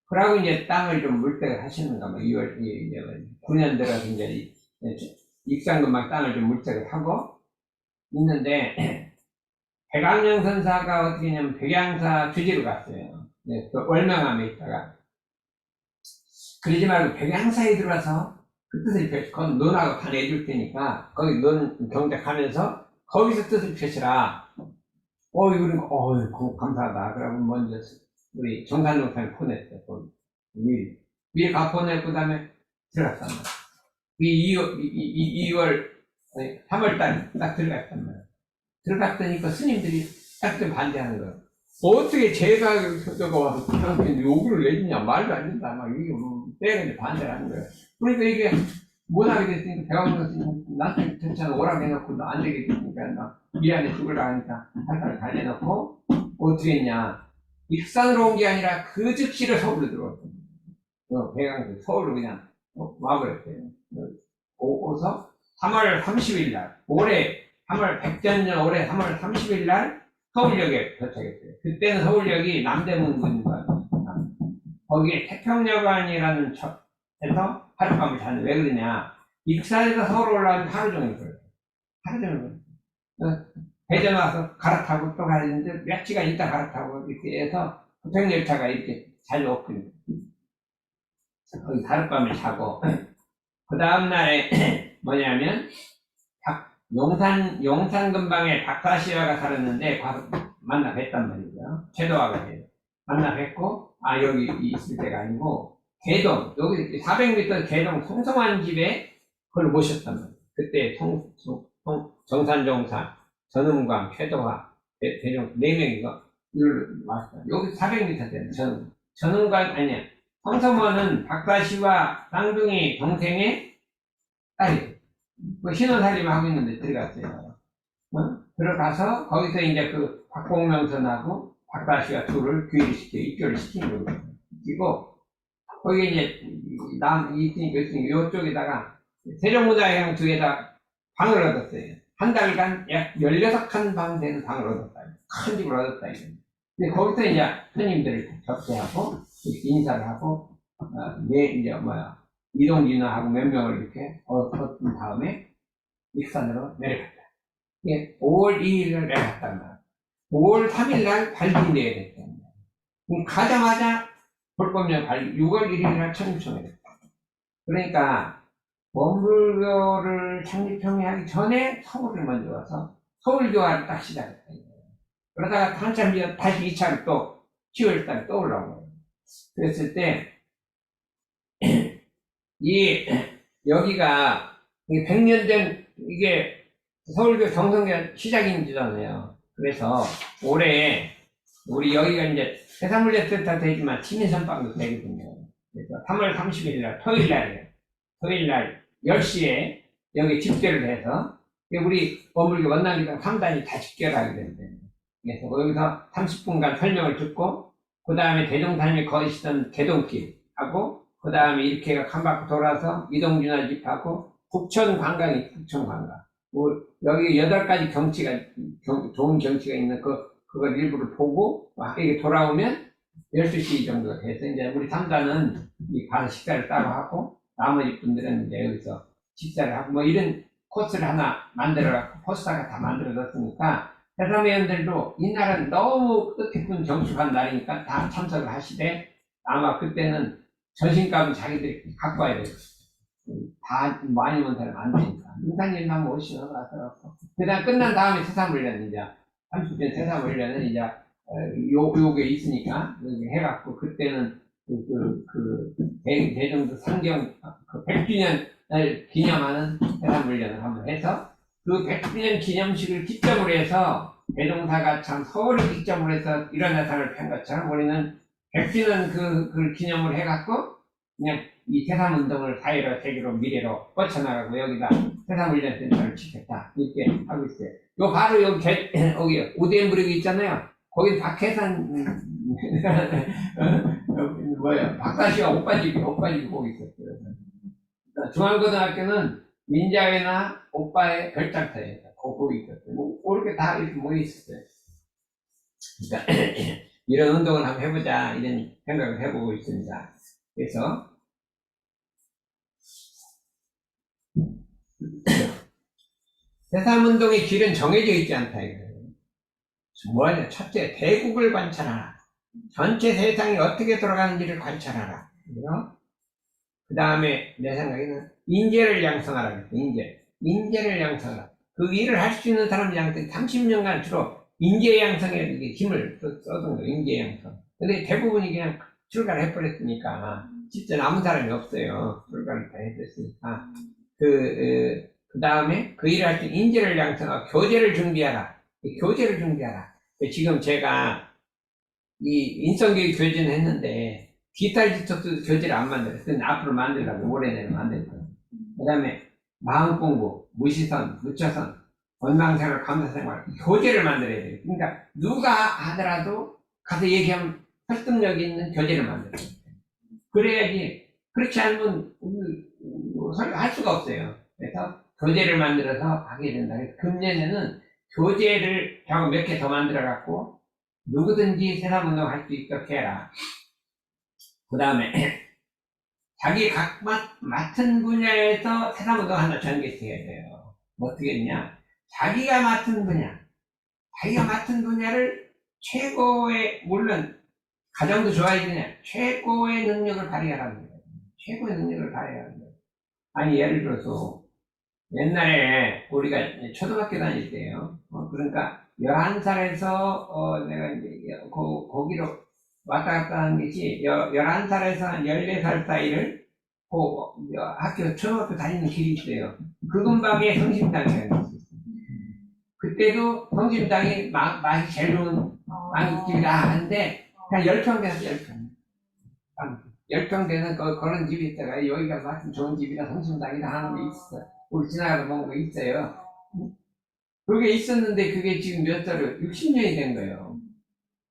그러고 이제 땅을 좀 물색을 하시는가, 9년 들어서 이제 익산금방 땅을 좀 물색을 하고 있는데, 백암령 선사가 어떻게 했냐면 백양사 주지로 갔어요. 네, 그 월명암에 있다가. 그러지 말고 백양사에 들어와서 그 뜻을 펼쳐. 그건 넌하고 다 내줄 테니까, 거기 넌 경작하면서, 거기서 뜻을 펼치라. 그거 감사하다. 그러고 먼저, 우리 정산동산에 보냈어, 거기. 미리 가 보내고, 그 다음에 들어갔단 말이야. 2월, 3월달 딱 들어갔단 말이야. 들어갔더니 그 스님들이 딱 좀 반대하는 거야. 어떻게 제가 저거 와서 그렇게 요구를 내주냐, 말도 안 된다. 막 이게 때가 반대를 하는 거야. 그러니까 이게 못하게 됐으니까 배웠는 스님, 나한테 괜찮아 오라고 해놓고 너 안 되게 됐으니까 나 미안해 죽으려고 하니까 한달 달래놓고 어떻게 했냐. 익산으로 온 게 아니라 그 즉시로 서울로 들어왔어. 배강도 서울로 그냥 와버렸어요. 오서 3월 30일 날, 올해 3월 백전년 올해 3월 30일 날 서울역에 도착했어요. 그때는 서울역이 남대문인 거예요. 거기에 태평여관이라는 척에서 하룻밤을 자는. 왜 그러냐? 익산에서 서울 올라가면 하루 종일 걸려요. 하루 종일 걸려요. 배전 와서 갈아타고 또 가야 되는데 몇 시간 있다 갈아타고 이렇게 해서 고속열차가 이렇게 잘 없거든요. 거기 하룻밤을 자고 그 다음날에 뭐냐면 용산 근방에 박사시아가 살았는데 가서 만나 뵀단 말이죠. 최도화가 돼요. 만나 뵙고 여기 있을 때가 아니고 개동 여기 400m 개동 송성환 집에 그걸 모셨단 말이에요. 그때 정산종사 전음광 최도화 대종 4명이가 이걸 왔어요. 여기 400m 되는 전음광 아니야. 성성원은 박사시와 쌍둥이 동생의 딸이에요. 신혼살림 하고 있는데 들어갔어요. 들어가서 거기서 이제 그 박봉명선하고 박다시가 둘을 귀의시켜 입교를 시킨 거예요. 그리고 거기 이제 이쪽에다가 세종문화회관 쪽에다 방을 얻었어요. 한 달간 약 16칸 방 되는 방을 얻었다. 큰 집을 얻었다. 근데 거기서 이제 스님들을 접대하고 인사를 하고 이동진화하고 몇 명을 이렇게 얻은 다음에 익산으로 내려갔다. 이게 5월 2일날 내려갔단 말이야. 5월 3일날 발기 내야 됐단 말이야. 가자마자 불법령 발기 6월 1일날 천립청에 됐다. 그러니까 원불교를 창립청에 하기 전에 서울을 먼저 와서 서울교화를 딱 시작했다. 그러다가 한참 뒤에 다시 2차를 또 10월달에 또 올라오고 그랬을 때 여기가 100년 된 이게 서울교 정성교 시작인지잖아요. 그래서 올해 우리 여기가 이제 해산물류센터 되지만 시민선방도 되거든요. 그래서 3월 30일 날 토요일 날 10시에 여기 집결을 해서 우리 원불교 원남기당 3단이 다 집결하게 된대요. 그래서 여기서 30분간 설명을 듣고 그 다음에 대종사님이 거시던 개동길 하고 그 다음에 이렇게 한 바퀴 돌아서 이동준화 집하고 북천 관광이 북천 관광. 여기 8가지 좋은 경치가 있는 그걸 일부를 보고 이게 돌아오면 12시 정도 돼서 이제 우리 3단은 가서 식사를 따로 하고 나머지 분들은 이제 여기서 식사를 하고 뭐 이런 코스를 하나 만들어갖고 포스터가 다 만들어졌으니까 해삼회원들도 이날은 너무 뜻깊은 경축한 날이니까 다 참석을 하시되 아마 그때는 전신값은 자기들이 갖고 와야 돼요. 다 많이 온 사람 안 되니까. 인산님 한번 오시러 가서. 그 다음 끝난 다음에 세상훈련 이제 30년 세상훈련은 이제 요게 있으니까 여기 해갖고 그때는 대종도 상경 100주년을 기념하는 세상훈련을 한번 해서 그 100주년 기념식을 기점으로 해서 대종사가 참 서울을 기점으로 해서 일어나상을 편 것처럼 우리는 100주년 그걸 기념을 해갖고 그냥 이 세상운동을 사회로 세계로 미래로 뻗쳐나가고 여기다 세상훈련센터를 짓겠다 이렇게 하고 있어요. 요 바로 여기 우대인부리가 있잖아요. 거기 박해산 박사씨가 오빠집이 거기 있었어요. 중앙고등학교는 민자회나 오빠의 별장터에 거기 있었어요. 이렇게 다 이렇게 모여 있었어요. 그러니까 이런 운동을 한번 해보자 이런 생각을 해보고 있습니다. 그래서 세상운동의 길은 정해져 있지 않다 이거예요. 뭐냐? 첫째, 대국을 관찰하라. 전체 세상이 어떻게 돌아가는지를 관찰하라. 그 다음에 내 생각에는 인재를 양성하라 그랬어요. 인재를 양성하라. 그 일을 할 수 있는 사람들한테 30년간 주로 인재 양성에 이게 힘을 써둔 거예요. 인재 양성. 근데 대부분이 그냥 출가를 해버렸으니까 진짜 남은 사람이 없어요. 출가를 다 해버렸으니까 그 다음에 그 일을 할 때 인재를 양성하고 교재를 준비하라. 교재를 준비하라. 지금 제가 이 인성교육 교재는 했는데 디지털 디톡스 교재를 안 만들어요. 그건 앞으로 만들려고 올해 내로 만들 거예요. 그 다음에 마음 공부, 무시선, 무처선, 건강생활, 감사생활 교재를 만들어야 돼요. 그러니까 누가 하더라도 가서 얘기하면 설득력 있는 교재를 만들어야 돼요. 그래야지 그렇지 않으면 할 수가 없어요. 그래서 교재를 만들어서 하게 된다. 그래서 금년에는 교재를 몇 개 더 만들어 갖고 누구든지 세상운동 할 수 있도록 해라. 그 다음에 자기 각 맡은 분야에서 세상운동 하나 전개해야 돼요. 어떻게 했냐? 자기가 맡은 분야를 최고의, 물론 가정도 좋아야 되냐, 최고의 능력을 발휘하라는 거예요. 최고의 능력을 발휘하는 거예요. 아니 예를 들어서 옛날에 우리가 초등학교 다닐 때요. 그러니까 11살에서 내가 이제 거기로 왔다 갔다 하는 것이 11살에서 한 14살 사이를 학교 초등학교 다니는 길이 있어요. 그 근방에 성심당이라는 게 있어요. 그때도 성심당이 맛이 제일 좋은 빵집이다 하는데 그냥 10평 되서 10평. 10평 되는 그런 집이 있다가 여기가 맛이 좋은 집이다 성심당이다 하는 게 있어. 우리 지나가다 본 거 있어요. 그게 있었는데 그게 지금 몇 살을 60년이 된 거예요.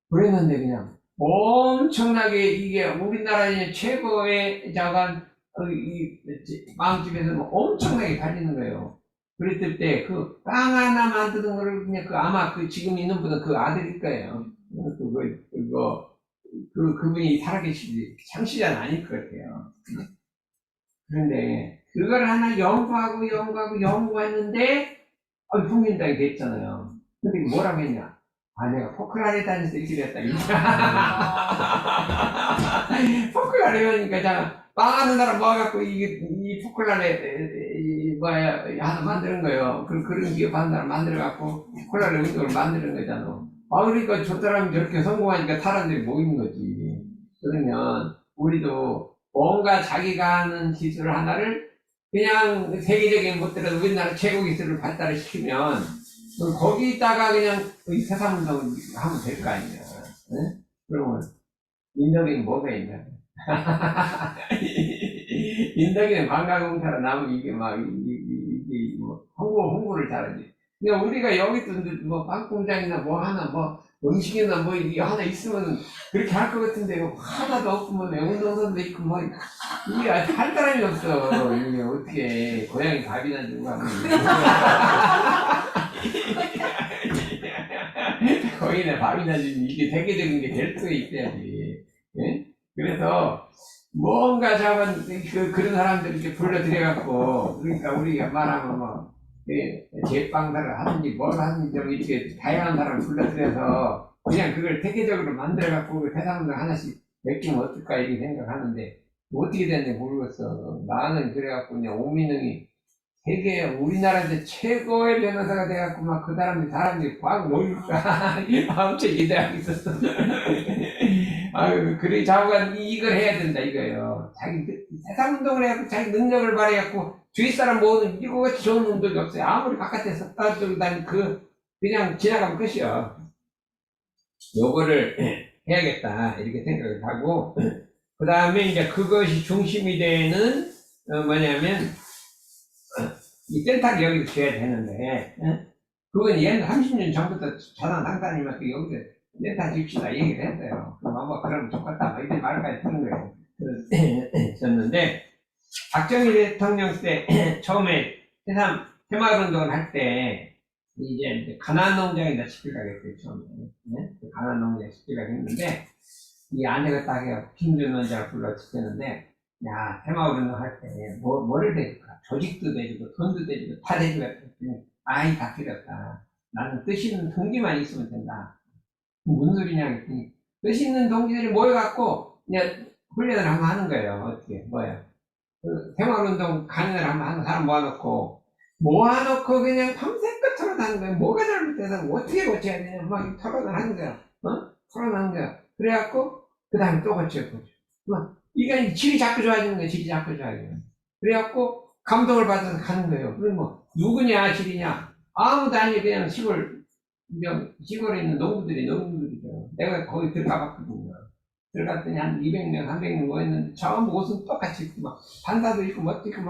그랬는데 그냥 엄청나게 이게 우리나라의 최고의 자간 이 빵집에서 엄청나게 팔리는 거예요. 그랬을 때 그 빵 하나 만드는 거를 그냥 아마 지금 있는 분은 그 아들일 거예요. 그분이 살아계시지 창시자는 아닐 것 같아요. 그런데 그걸 하나 연구했는데 국민당이 됐잖아요. 근데 뭐라고 했냐? 내가 포크라레 다녀서 이렇게 됐다. 포크라레 하니까 빵 하는 사람 모아갖고 이 포크라레 하나 만드는 거예요. 그런 기업하는 사람 만들어갖고 포크라레 운동을 만드는 거잖아. 그러니까 저 사람이 저렇게 성공하니까 사람들이 모이는 거지. 그러면 우리도 뭔가 자기가 하는 기술 하나를 그냥 세계적인 것들은 우리나라 최고 기술을 발달을 시키면 거기다가 그냥 세상운동을 하면 될 거 아니야. 네? 그러면 인덕이는 뭐가 있냐? 인덕이는 관광공사로 나오면 이게 홍보를 잘하지. 그러니까 우리가 여기도 빵 공장이나 하나 음식이나 이게 하나 있으면 그렇게 할 것 같은데 하나도 없고 운동선도 있고 이게 할 사람이 없어. 이게 어떻게 고양이 밥이나 주고 하면 거기나 밥이나 주면 이게 세계적인 게 될 수 있어야지. 예? 그래서 뭔가 그런 사람들 이렇게 불러들여갖고 그러니까 우리가 말하면 제빵사를 하든지 뭘 하든지 이렇게 다양한 사람을 불러들여서 그냥 그걸 세계적으로 만들어갖고 세상을 하나씩 맡기면 어떨까 이렇게 생각하는데 어떻게 됐는지 모르겠어. 나는 그래갖고 그냥 오민영이 세계 우리나라에서 최고의 변호사가 돼갖고 그 사람들이 꽉 모일까 엄청 기대하고 있었어. 그래 자고가 이걸 해야 된다 이거예요. 자기 세상 운동을 해갖고 자기 능력을 발휘해갖고 주위 사람 모두 이거같이 좋은 운동이 없어요. 아무리 바깥에서 따지고 다니 그냥 지나가면 끝이요. 요거를 해야겠다 이렇게 생각을 하고 그 다음에 이제 그것이 중심이 되는 뭐냐면 이 센터를 여기서 줘야 되는데 그건 옛날 30년 전부터 자당 당사님한테 여기서 센터 줍시다 얘기를 했어요. 그럼 좋겠다 이런 말까지 쓰는 거예요. 줬는데 박정희 대통령 때 처음에 새마을운동을 할 때 이제 가난농장에다 시키려고 처음에 가난농장에 시키려고 했는데 이 아내가 딱 해서 김준원자를 불러 시켰는데 야 새마을운동 할 때 뭐를 대줄까? 조직도 대주고 돈도 대주고 다 대주고 했더니 다 필요 없다. 나는 뜻 있는 동기만 있으면 된다. 무슨 소리냐 했더니 뜻 있는 동기들이 모여갖고 그냥 훈련을 한번 하는 거예요. 어떻게 뭐야? 그 생활운동 가는 하는 사람 모아놓고 그냥 밤새껏 토론하는 거야. 뭐가 잘못돼서 어떻게 고쳐야 되냐. 막 토론을 하는 거야. 토론하는 거야. 그래갖고, 그 다음에 또 고쳐. 이게 질이 자꾸 좋아지는 거야. 질이 자꾸 좋아지는 거야. 그래갖고, 감동을 받아서 가는 거예요. 그럼 누구냐, 질이냐. 아무도 아니, 그냥 시골에 있는 농부들이죠. 내가 거기 들어가 봤거든요. 들어갔더니 한 200명, 300명 모였는데, 전부 옷은 똑같이 입고, 반사도 있고, 멋도 있고,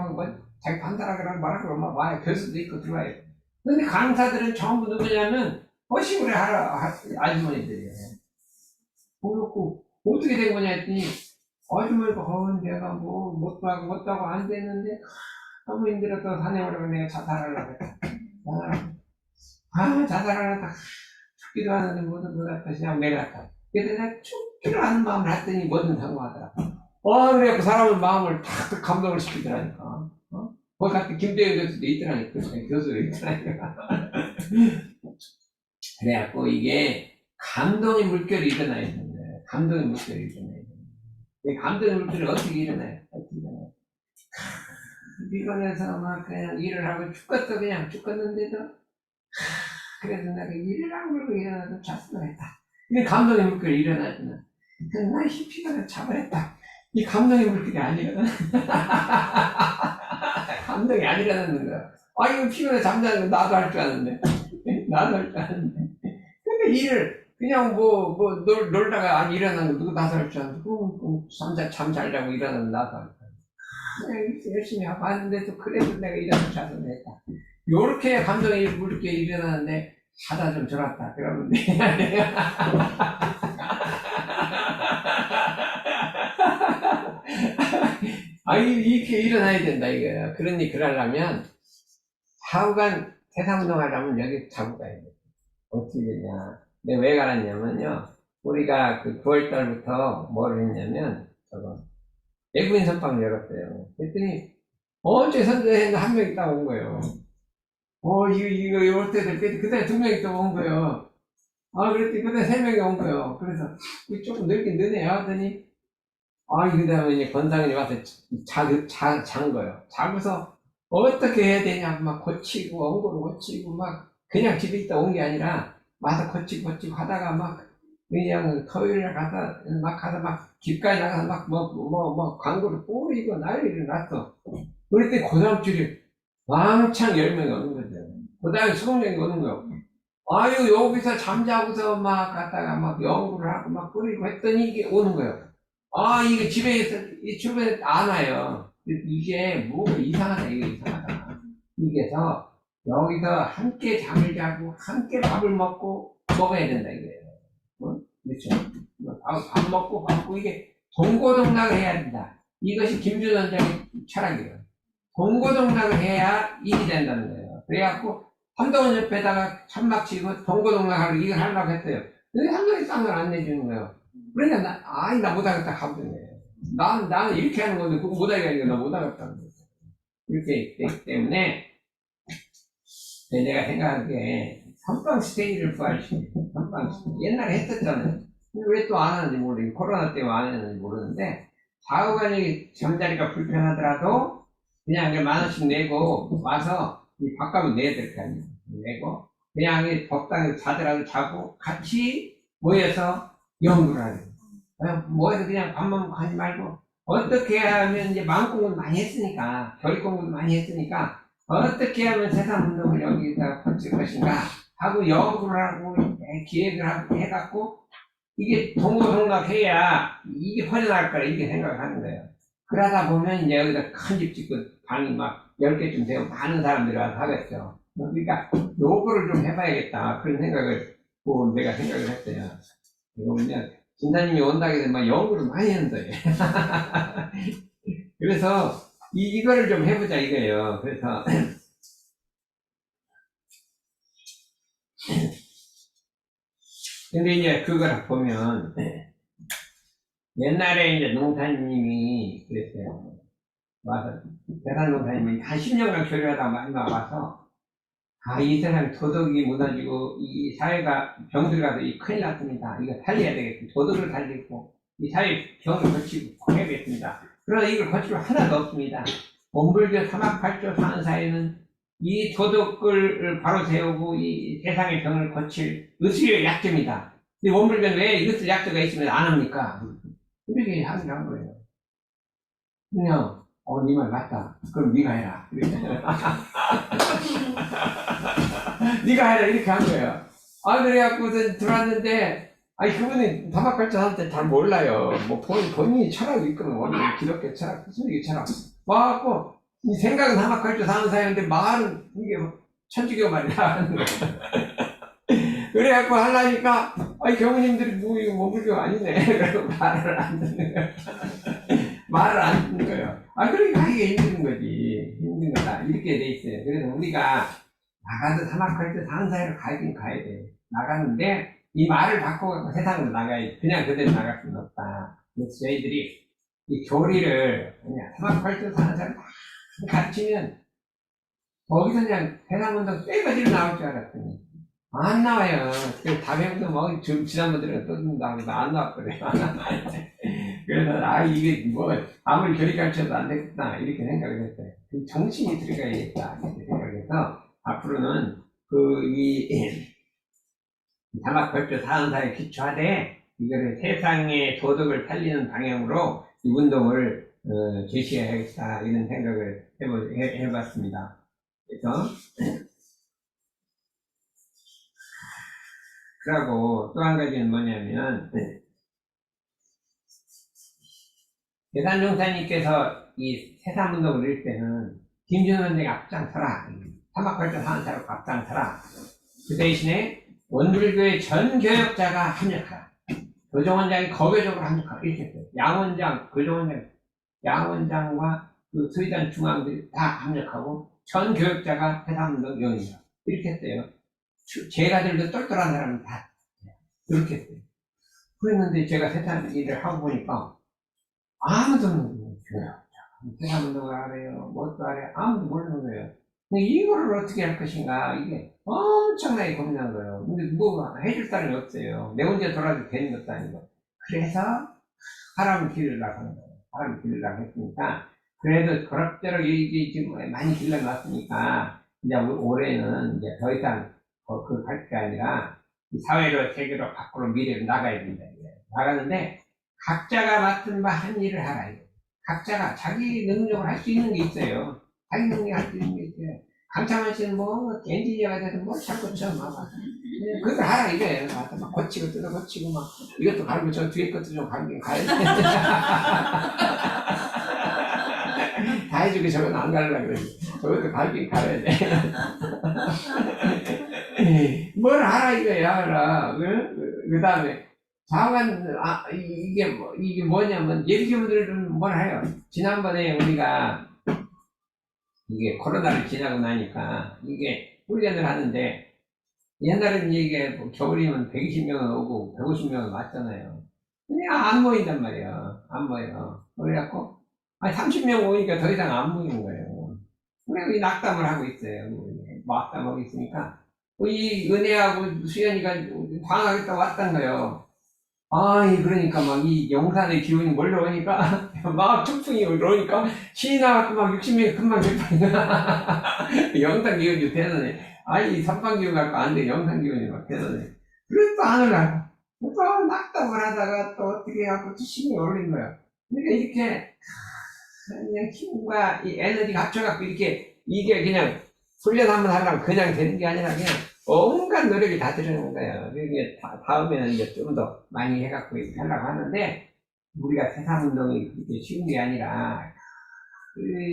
자기 반사라 그러고 말하고, 와요. 교수도 있고 들어와요. 근데 강사들은 전부 누구냐면, 시골에 아주머니들이에요. 그렇고, 어떻게 된 거냐 했더니, 아주머니가, 내가 못하고 안 됐는데, 너무 힘들어서 산에 오라고 내가 자살하려고 했다. 자살하려다 죽기도 하는데 못했다. 그냥 내렸다. 그래서 내가 죽기로 하는 마음을 했더니 뭐든 성공하더라. 그래갖고 사람의 마음을 탁 감동을 시키더라니까. 거기 갔더니 김대현 교수도 있더라니까. 교수도 있더라니까. 그래갖고 이게 감동의 물결이 일어나야 되는데, 감동의 물결이 일어나야 되는데, 감동의 물결이 어떻게 일어나요? 피곤해서 그냥 일을 하고 죽었는데도, 그래도 내가 일을 안 그러고 일어나도 잤으면 했다. 이게 감동의 물결이 일어나잖아. 나 피곤해 잡아냈다. 이 감동의 물결이 안 일어나. 감동이 안 일어나는 거야. 이거 피곤해 잠자는 거 나도 할 줄 아는데. 근데 일을 그냥 놀다가 안 일어나는 거 누구 나도 할 줄 아는데. 잠 잘 자고 일어나는 나도 할 줄 아는데. 열심히 하고 하는데도 그래도 내가 일어나서 잤으면 했다. 요렇게 감동이 물결이 일어나는데 자다 좀 졸았다. 그러면 돼. 이렇게 일어나야 된다, 이거야. 그러려면, 좌우간 세상운동 하려면 여기 자고 가야 돼. 어떻게 되냐. 내가 왜 가랐냐면요. 우리가 그 9월달부터 뭘 했냐면, 외국인 선방을 열었어요. 그랬더니, 어제 선교회에 한 명이 딱 온 거예요. 이거 올 때도 그때 2명이 또 온 거예요. 그랬더니 그때 3명이 온 거예요. 그래서 조금 늘긴 느네요. 하더니, 그 다음에 이제 권상이 와서 잔 거예요. 자고서 어떻게 해야 되냐, 고치고, 원고를 고치고, 그냥 집에 있다 온 게 아니라, 와서 고치고 하다가 그냥 토요일에 가서, 집까지 나가서 광고를 뿌리고 난리를 났어. 그랬더니 그 다음 주에 왕창 10명이 오는 거죠. 그 다음에 20명이 오는 거예요. 여기서 잠자고서 갔다가 연구를 하고 뿌리고 했더니 이게 오는 거예요. 이게 집에서, 이 주변에 안 와요. 이게 뭐가 이상하다, 이게 이상하다. 이게서, 여기서 함께 잠을 자고, 함께 밥을 먹어야 된다, 이거예요. 그렇죠? 밥 먹고, 이게 동고동락을 해야 된다. 이것이 김준원장의 철학이에요. 동고동락을 해야 일이 된다는 거예요. 그래갖고, 한동원 옆에다가 천막 치고, 동고동락하고 이걸 하려고 했어요. 근데 한동원이 쌍을 안 내주는 거예요. 그러니까 나 못하겠다 하거든요. 나는 이렇게 하는 건데 그거 못하겠다니까 나 못하겠다는 거죠. 이렇게 되기 때문에 내가 생각하기에 선방 스테이지를 부활시키고 선방 스테이지 옛날에 했었잖아요. 왜 또 안 하는지 모르겠고 코로나 때문에 안 했는지 모르는데 좌우간이 잠자리가 불편하더라도 그냥 10,000원씩 내고 와서 이 밥값은 내야 될 거 아니에요. 내고 그냥 적당히 자더라도 자고 같이 모여서 연구를 하는 거예요. 모여서 그냥 밥만 먹고 하지 말고 어떻게 하면 이제 마음공부를 많이 했으니까 교육공부도 많이 했으니까 어떻게 하면 세상운동을 여기다 펼칠 것인가 하고 연구를 하고 기획을 하고 해갖고 이게 동고동락해야 이게 퍼져나갈 거라 이렇게 생각을 하는 거예요. 그러다 보면 이제 여기다 큰 집 짓고 방이 10개쯤 되고 많은 사람들이 와서 하겠죠. 그러니까 요거를 좀 해봐야겠다 그런 생각을 내가 생각을 했어요. 그러면 진사님이 온다고 해서 연구를 많이 한다요. 그래서 이거를 좀 해보자 이거예요. 그래서 근데 이제 그걸 보면 옛날에 이제 농사님이 그랬어요. 와서 대단 농사님이 한 10년간 교류하다가 마지막 와서 이 세상에 도덕이 무너지고 이 사회가 병들 가서 큰일 났습니다. 이거 살려야 되겠다. 도덕을 살리고 이 사회 병을 고치고 해야겠습니다. 그러나 이걸 거칠 수 하나도 없습니다. 원불교 사막팔조 사안사에는 이 도덕을 바로 세우고 이 세상의 병을 고칠 의술의 약점이다. 이 원불교는 왜 의술 약조가 있으면 안 합니까? 이렇게 하긴 한 거예요. 그냥 네 말 맞다. 그럼 네가 해라. 네가 해라 이렇게 한 거예요. 그래갖고 들어왔는데 그분이 다막팔자한테 잘 몰라요. 뭐 본인이 철학이 있거든. 원래 기독교 철학, 순위교 철학. 와갖고 이 생각은 다막팔자 사는 사이인데 말은 이게 천주교 말이야 하는 거예요. 그래갖고 하려니까 교우님들이 뭐 이거 원불교 아니네. 그러고 말을 안 듣는 거예요. 말을 안 듣는 거예요. 그러니까 이게 힘든 거지. 힘든 거다. 이렇게 돼 있어요. 그래서 우리가 나가도 사막팔자 사는 사이로 가긴 가야 돼. 나가는데 이 말을 바꿔갖고 세상으로 나가야 돼. 그냥 그대로 나갈 수는 없다. 그래서 저희들이 이 교리를 그냥 사막팔자 사는 사람 다 가르치면 거기서 그냥 세상운동 떼거지로 나올 줄 알았더니 안 나와요. 그래서 다병도 뭐 지난번들은 떠든다고 해서 안 나왔거든요. 그래서 이게 뭐 아무리 교리 가르쳐도 안 되겠다 이렇게 생각을 했어요. 정신이 들어가야겠다 이렇게 생각해서 앞으로는 다막팔자 사안사에 기초하되 이거를 세상의 도덕을 살리는 방향으로 이 운동을 제시해야겠다 이런 생각을 해봤습니다. 그래서 그리고 또 한 가지는 뭐냐면 대산종사님께서 이 세상운동을 이룰 때는 김준호 선생이 앞장서라, 사막팔자 사안사로 앞장서라. 그 대신에 원불교의 전 교역자가 합력하라. 교정원장이 거교적으로 합력하라. 이렇게 했어요. 양원장, 교정원장, 양원장과 그 서희단 중앙들이 다 합력하고 전 교역자가 세상운동 위원이다. 이렇게 했어요. 제가들도 똘똘한 사람은 다 이렇게 했어요. 그랬는데 제가 세상 일을 하고 보니까 아무도 없는 거예요. 세상운동을 알아요. 뭣도 알아요. 아무도 모르는 거예요. 근데 이거를 어떻게 할 것인가 이게 엄청나게 고민한 거예요. 근데 뭐 해줄 사람이 없어요. 내 혼자 돌아도 되는 것도 아니고. 그래서 사람을 기르려고 하는 거예요. 사람을 기르려고 했으니까 그래도 그럭저럭 이게 지금 많이 길러놨으니까 이제 올해는 이제 더 이상 할 게 아니라 사회로 세계로 밖으로 미래로 나가야 된다. 나가는데 각자가 맡은 바 한 일을 하라. 각자가 자기 능력을 할 수 있는 게 있어요. 자기 능력이 할 수 있는 게 있어요. 강창환 씨는 뭐 엔지니어가 되든 뭐 자꾸 그걸 하라 이거예요. 막 고치고 뜯어 고치고 막 이것도 갈고 저 뒤에 것도 좀 갈긴 가야 돼. 다 해주고 저건 안 갈라 그러지. 저것도 갈긴 갈아야 돼. 뭘 하라 이거야 하라. 그 다음에 자관 이게 뭐냐면 예비교무들은 뭘 해요. 지난번에 우리가 이게 코로나를 지나고 나니까 이게 훈련을 하는데 옛날에는 이게 겨울이면 120명은 오고 150명은 왔잖아요. 근데 안 모인단 말이에요. 안 모여. 그래갖고 30명 오니까 더 이상 안 모이는 거예요. 그래서 이 낙담을 하고 있어요. 낙담하고 있으니까 이 은혜하고 수연이가 방학했다 왔단 거예요. 그러니까 막 이 영산의 기운이 몰려오니까 막 툭툭이 올라오니까 신이 나갖고 막 60명이 금방 돼버리니까 영산 기운이 대단해. 이 선방 기운 갖고 안 돼. 영산 기운이 막 대단해. 그래서 또 안 올라가. 또 낙담을 하다가 또 어떻게 해갖고 또 힘이 올린 거야. 그러니까 이렇게 그냥 힘과 이 에너지가 합쳐갖고 이게 그냥 훈련 한번 하려면 그냥 되는 게 아니라 그냥 온갖 노력이 다 들어가는 거예요. 이게 다음에는 이제 좀 더 많이 해갖고 하려고 하는데, 우리가 세상운동이 그렇게 쉬운 게 아니라,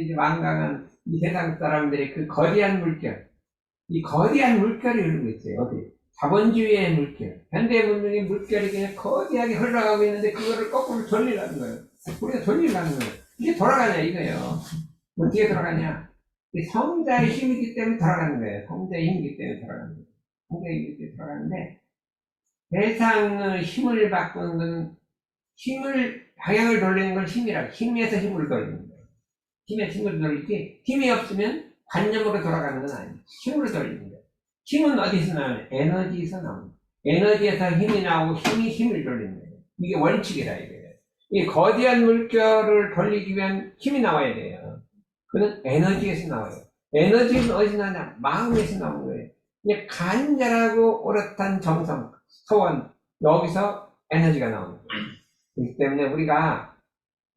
이제 완강한 이 세상 사람들의 그 거대한 물결, 이 거대한 물결이 흐르고 있어요. 어디? 자본주의의 물결, 현대문명의 물결이 그냥 거대하게 흘러가고 있는데, 그거를 거꾸로 돌리라는 거예요. 우리가 돌리라는 거예요. 이게 돌아가냐, 이거예요. 어떻게 돌아가냐? 성자의 힘이기 때문에 돌아가는 거예요. 성자의 힘이기 때문에 돌아가는 거예요. 성자의 힘이기 때문에 돌아가는데, 세상의 힘을 바꾸는 건, 방향을 돌리는 건 힘이라고. 힘에서 힘을 돌리는 거예요. 힘에서 힘을 돌리지, 힘이 없으면 관념으로 돌아가는 건 아니에요. 힘으로 돌리는 거예요. 힘은 어디서 나오냐? 에너지에서 나옵니다. 에너지에서 힘이 나오고 힘이 힘을 돌리는 거예요. 이게 원칙이라 이거예요. 이 거대한 물결을 돌리기 위한 힘이 나와야 돼요. 그는 에너지에서 나와요. 에너지는 어디서 나냐? 마음에서 나오는 거예요. 이게 간절하고 오롯한 정성, 소원, 여기서 에너지가 나오는 거예요. 그렇기 때문에 우리가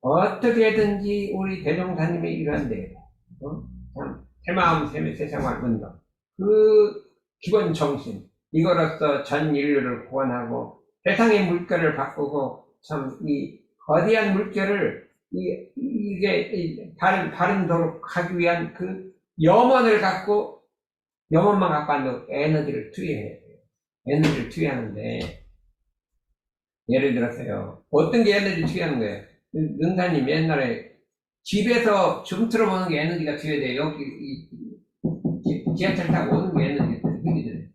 어떻게든지 우리 대종사님의 이런데, 참, 새마음 새생활 운동, 그 기본 정신, 이거로서 전 인류를 구원하고 세상의 물결을 바꾸고 참 이 거대한 물결을 이게 바른 도로 가기 위한 그 염원을 갖고 염원만 갖고 안 되고 에너지를 투여해야 돼요. 에너지를 투여하는데 예를 들어서요. 어떤 게 에너지 투여하는 거예요? 능사님 옛날에 집에서 줌 틀어보는 게 에너지가 투여돼요. 여기 지하철 타고 오는 게 에너지가 힘이 들어요.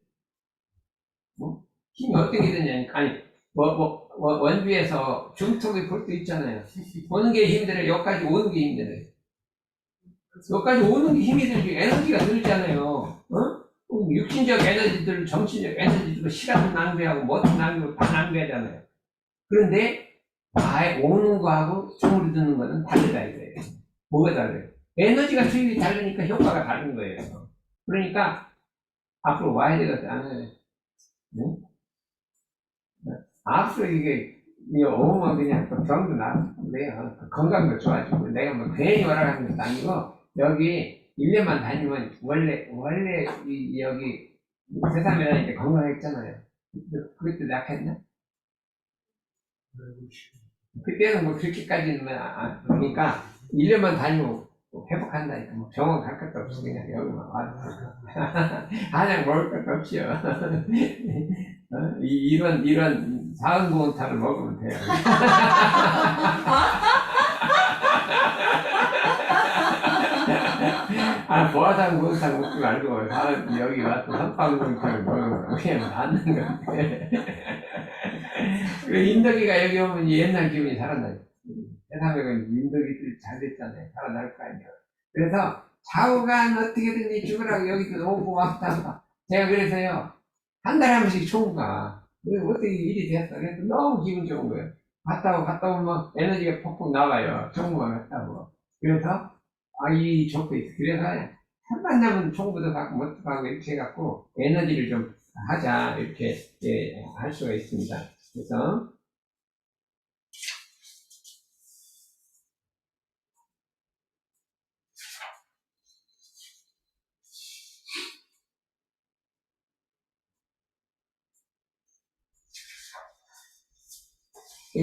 힘이 어떻게 되냐니까 아니 원주에서 줌 틀고 볼 때 있잖아요. 보는 게 힘들어요. 여기까지 오는 게 힘들어요. 여기까지 오는 게 힘이 들지 에너지가 늘잖아요. 어? 육신적 에너지들, 정신적 에너지들, 시간도 낭비하고 뭐도 낭비하고 다 낭비하잖아요. 그런데 아예 오는 거하고 줌을 듣는 거는 다르다 이거예요. 뭐가 달라요? 에너지가 수입이 다르니까 효과가 다른 거예요. 그러니까 앞으로 와야 되거든. 응? 앞으로 이게 오면 그냥 또 병도 나고 그래요. 건강도 좋아지고 내가 뭐 괜히 오라가는 것도 아니고 여기 1년만 다니면 원래 여기 세상에 이제 건강했잖아요. 그것도 약했나? 그때는 뭐 그렇게까지는 그러니까 1년만 다니면 회복한다니까 뭐 병원 갈 것도 없이 그냥 여기만 와서 한약 먹을 것도 없이요. 이런 사은고운차를 먹으면 돼요. 보아상고운차 먹지 말고 여기 와서 선빵고운차를 먹으면 그냥 맞는 건데. 인덕이가 여기 오면 옛날 기분이 살아나요. 세상에는 인덕이들 잘 됐잖아요. 살아날 거 아니에요. 그래서 좌우간 어떻게든지 죽으라고 여기도 오고 왔다. 제가 그래서요. 한 달에 한 번씩 총가. 어떻게 일이 됐어. 그래서 너무 기분 좋은 거예요. 갔다 오면 에너지가 폭폭 나와요. 총무가 갔다 오고. 그래서, 이 좋고 있어. 그래서 한 만나면 총부도 갖고 뭣도 갖고 이렇게 해갖고 에너지를 좀 하자. 이렇게, 할 수가 있습니다. 그래서,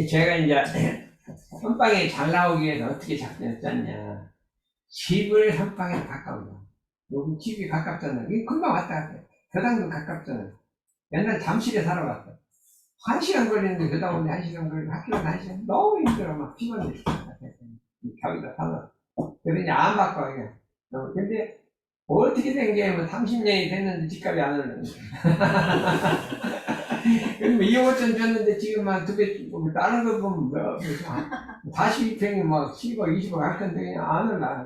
제가 이제 선방에 잘 나오기 위해서 어떻게 작전을 짰냐. 집을 선방에 가까워요. 여기 집이 가깝잖아요. 금방 왔다 갔다 해요. 교당도 가깝잖아요. 옛날 잠실에 살아봤어. 1시간 걸리는데 교당 오는데 1시간 걸리고 학교는 1시간 너무 힘들어. 막 피곤해 죽겠다. 벽에다 살아. 그래서 이제 안 바꿔요. 근데 어떻게 된 게 뭐 30년이 됐는데 집값이 안 오르는 거야. 그럼 2억 5천 줬는데 지금 한 2배 주고, 다른 거 보면 뭐, 42평이 뭐 10억, 20억 할 건데 그냥 안 올라.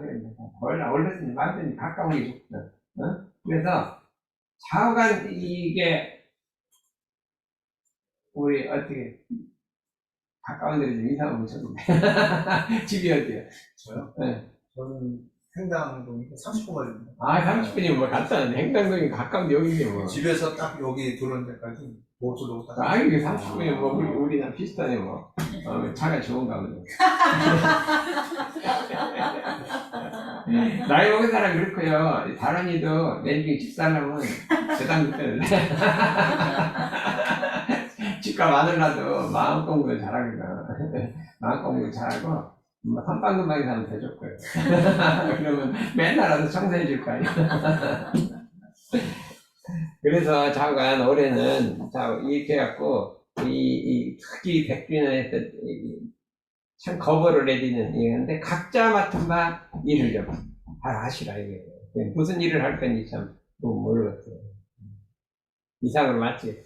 올랐으니 말든지 가까운 게 좋거든. 어? 그래서 좌우간 이게, 우리 어떻게, 가까운 데로 좀 인사 오면 좋은데. 집이 어디요? 저요? 네. 저는 횡당동이 30분 걸립니다. 30분이면 뭐 갔다는데, 행당동이 가까운데 여기인데 뭐. 집에서 딱 여기 들어오는 데까지 모쪼록 딱. 이게 30분이면 뭐, 우리랑 비슷하네 뭐. 차가 좋은가 보네. 나이 먹은 사람 그렇고요. 다른 이도 내중에 집 살려면 세상 밑에 집값 많으라도 마음 공부 잘하거든. 마음 공부 잘하고 선방금방에 사면 더 좋고요. 그러면 맨날 와서 청소해 줄 거 아니야. 그래서 좌우간 올해는 이렇게 해갖고 특히 백주년에서 참 거부를 내리는 이건데 각자 맡은 바 일을 좀 잘 하시라 이게 무슨 일을 할 건지 참 모르겠어요. 이상으로 맞지?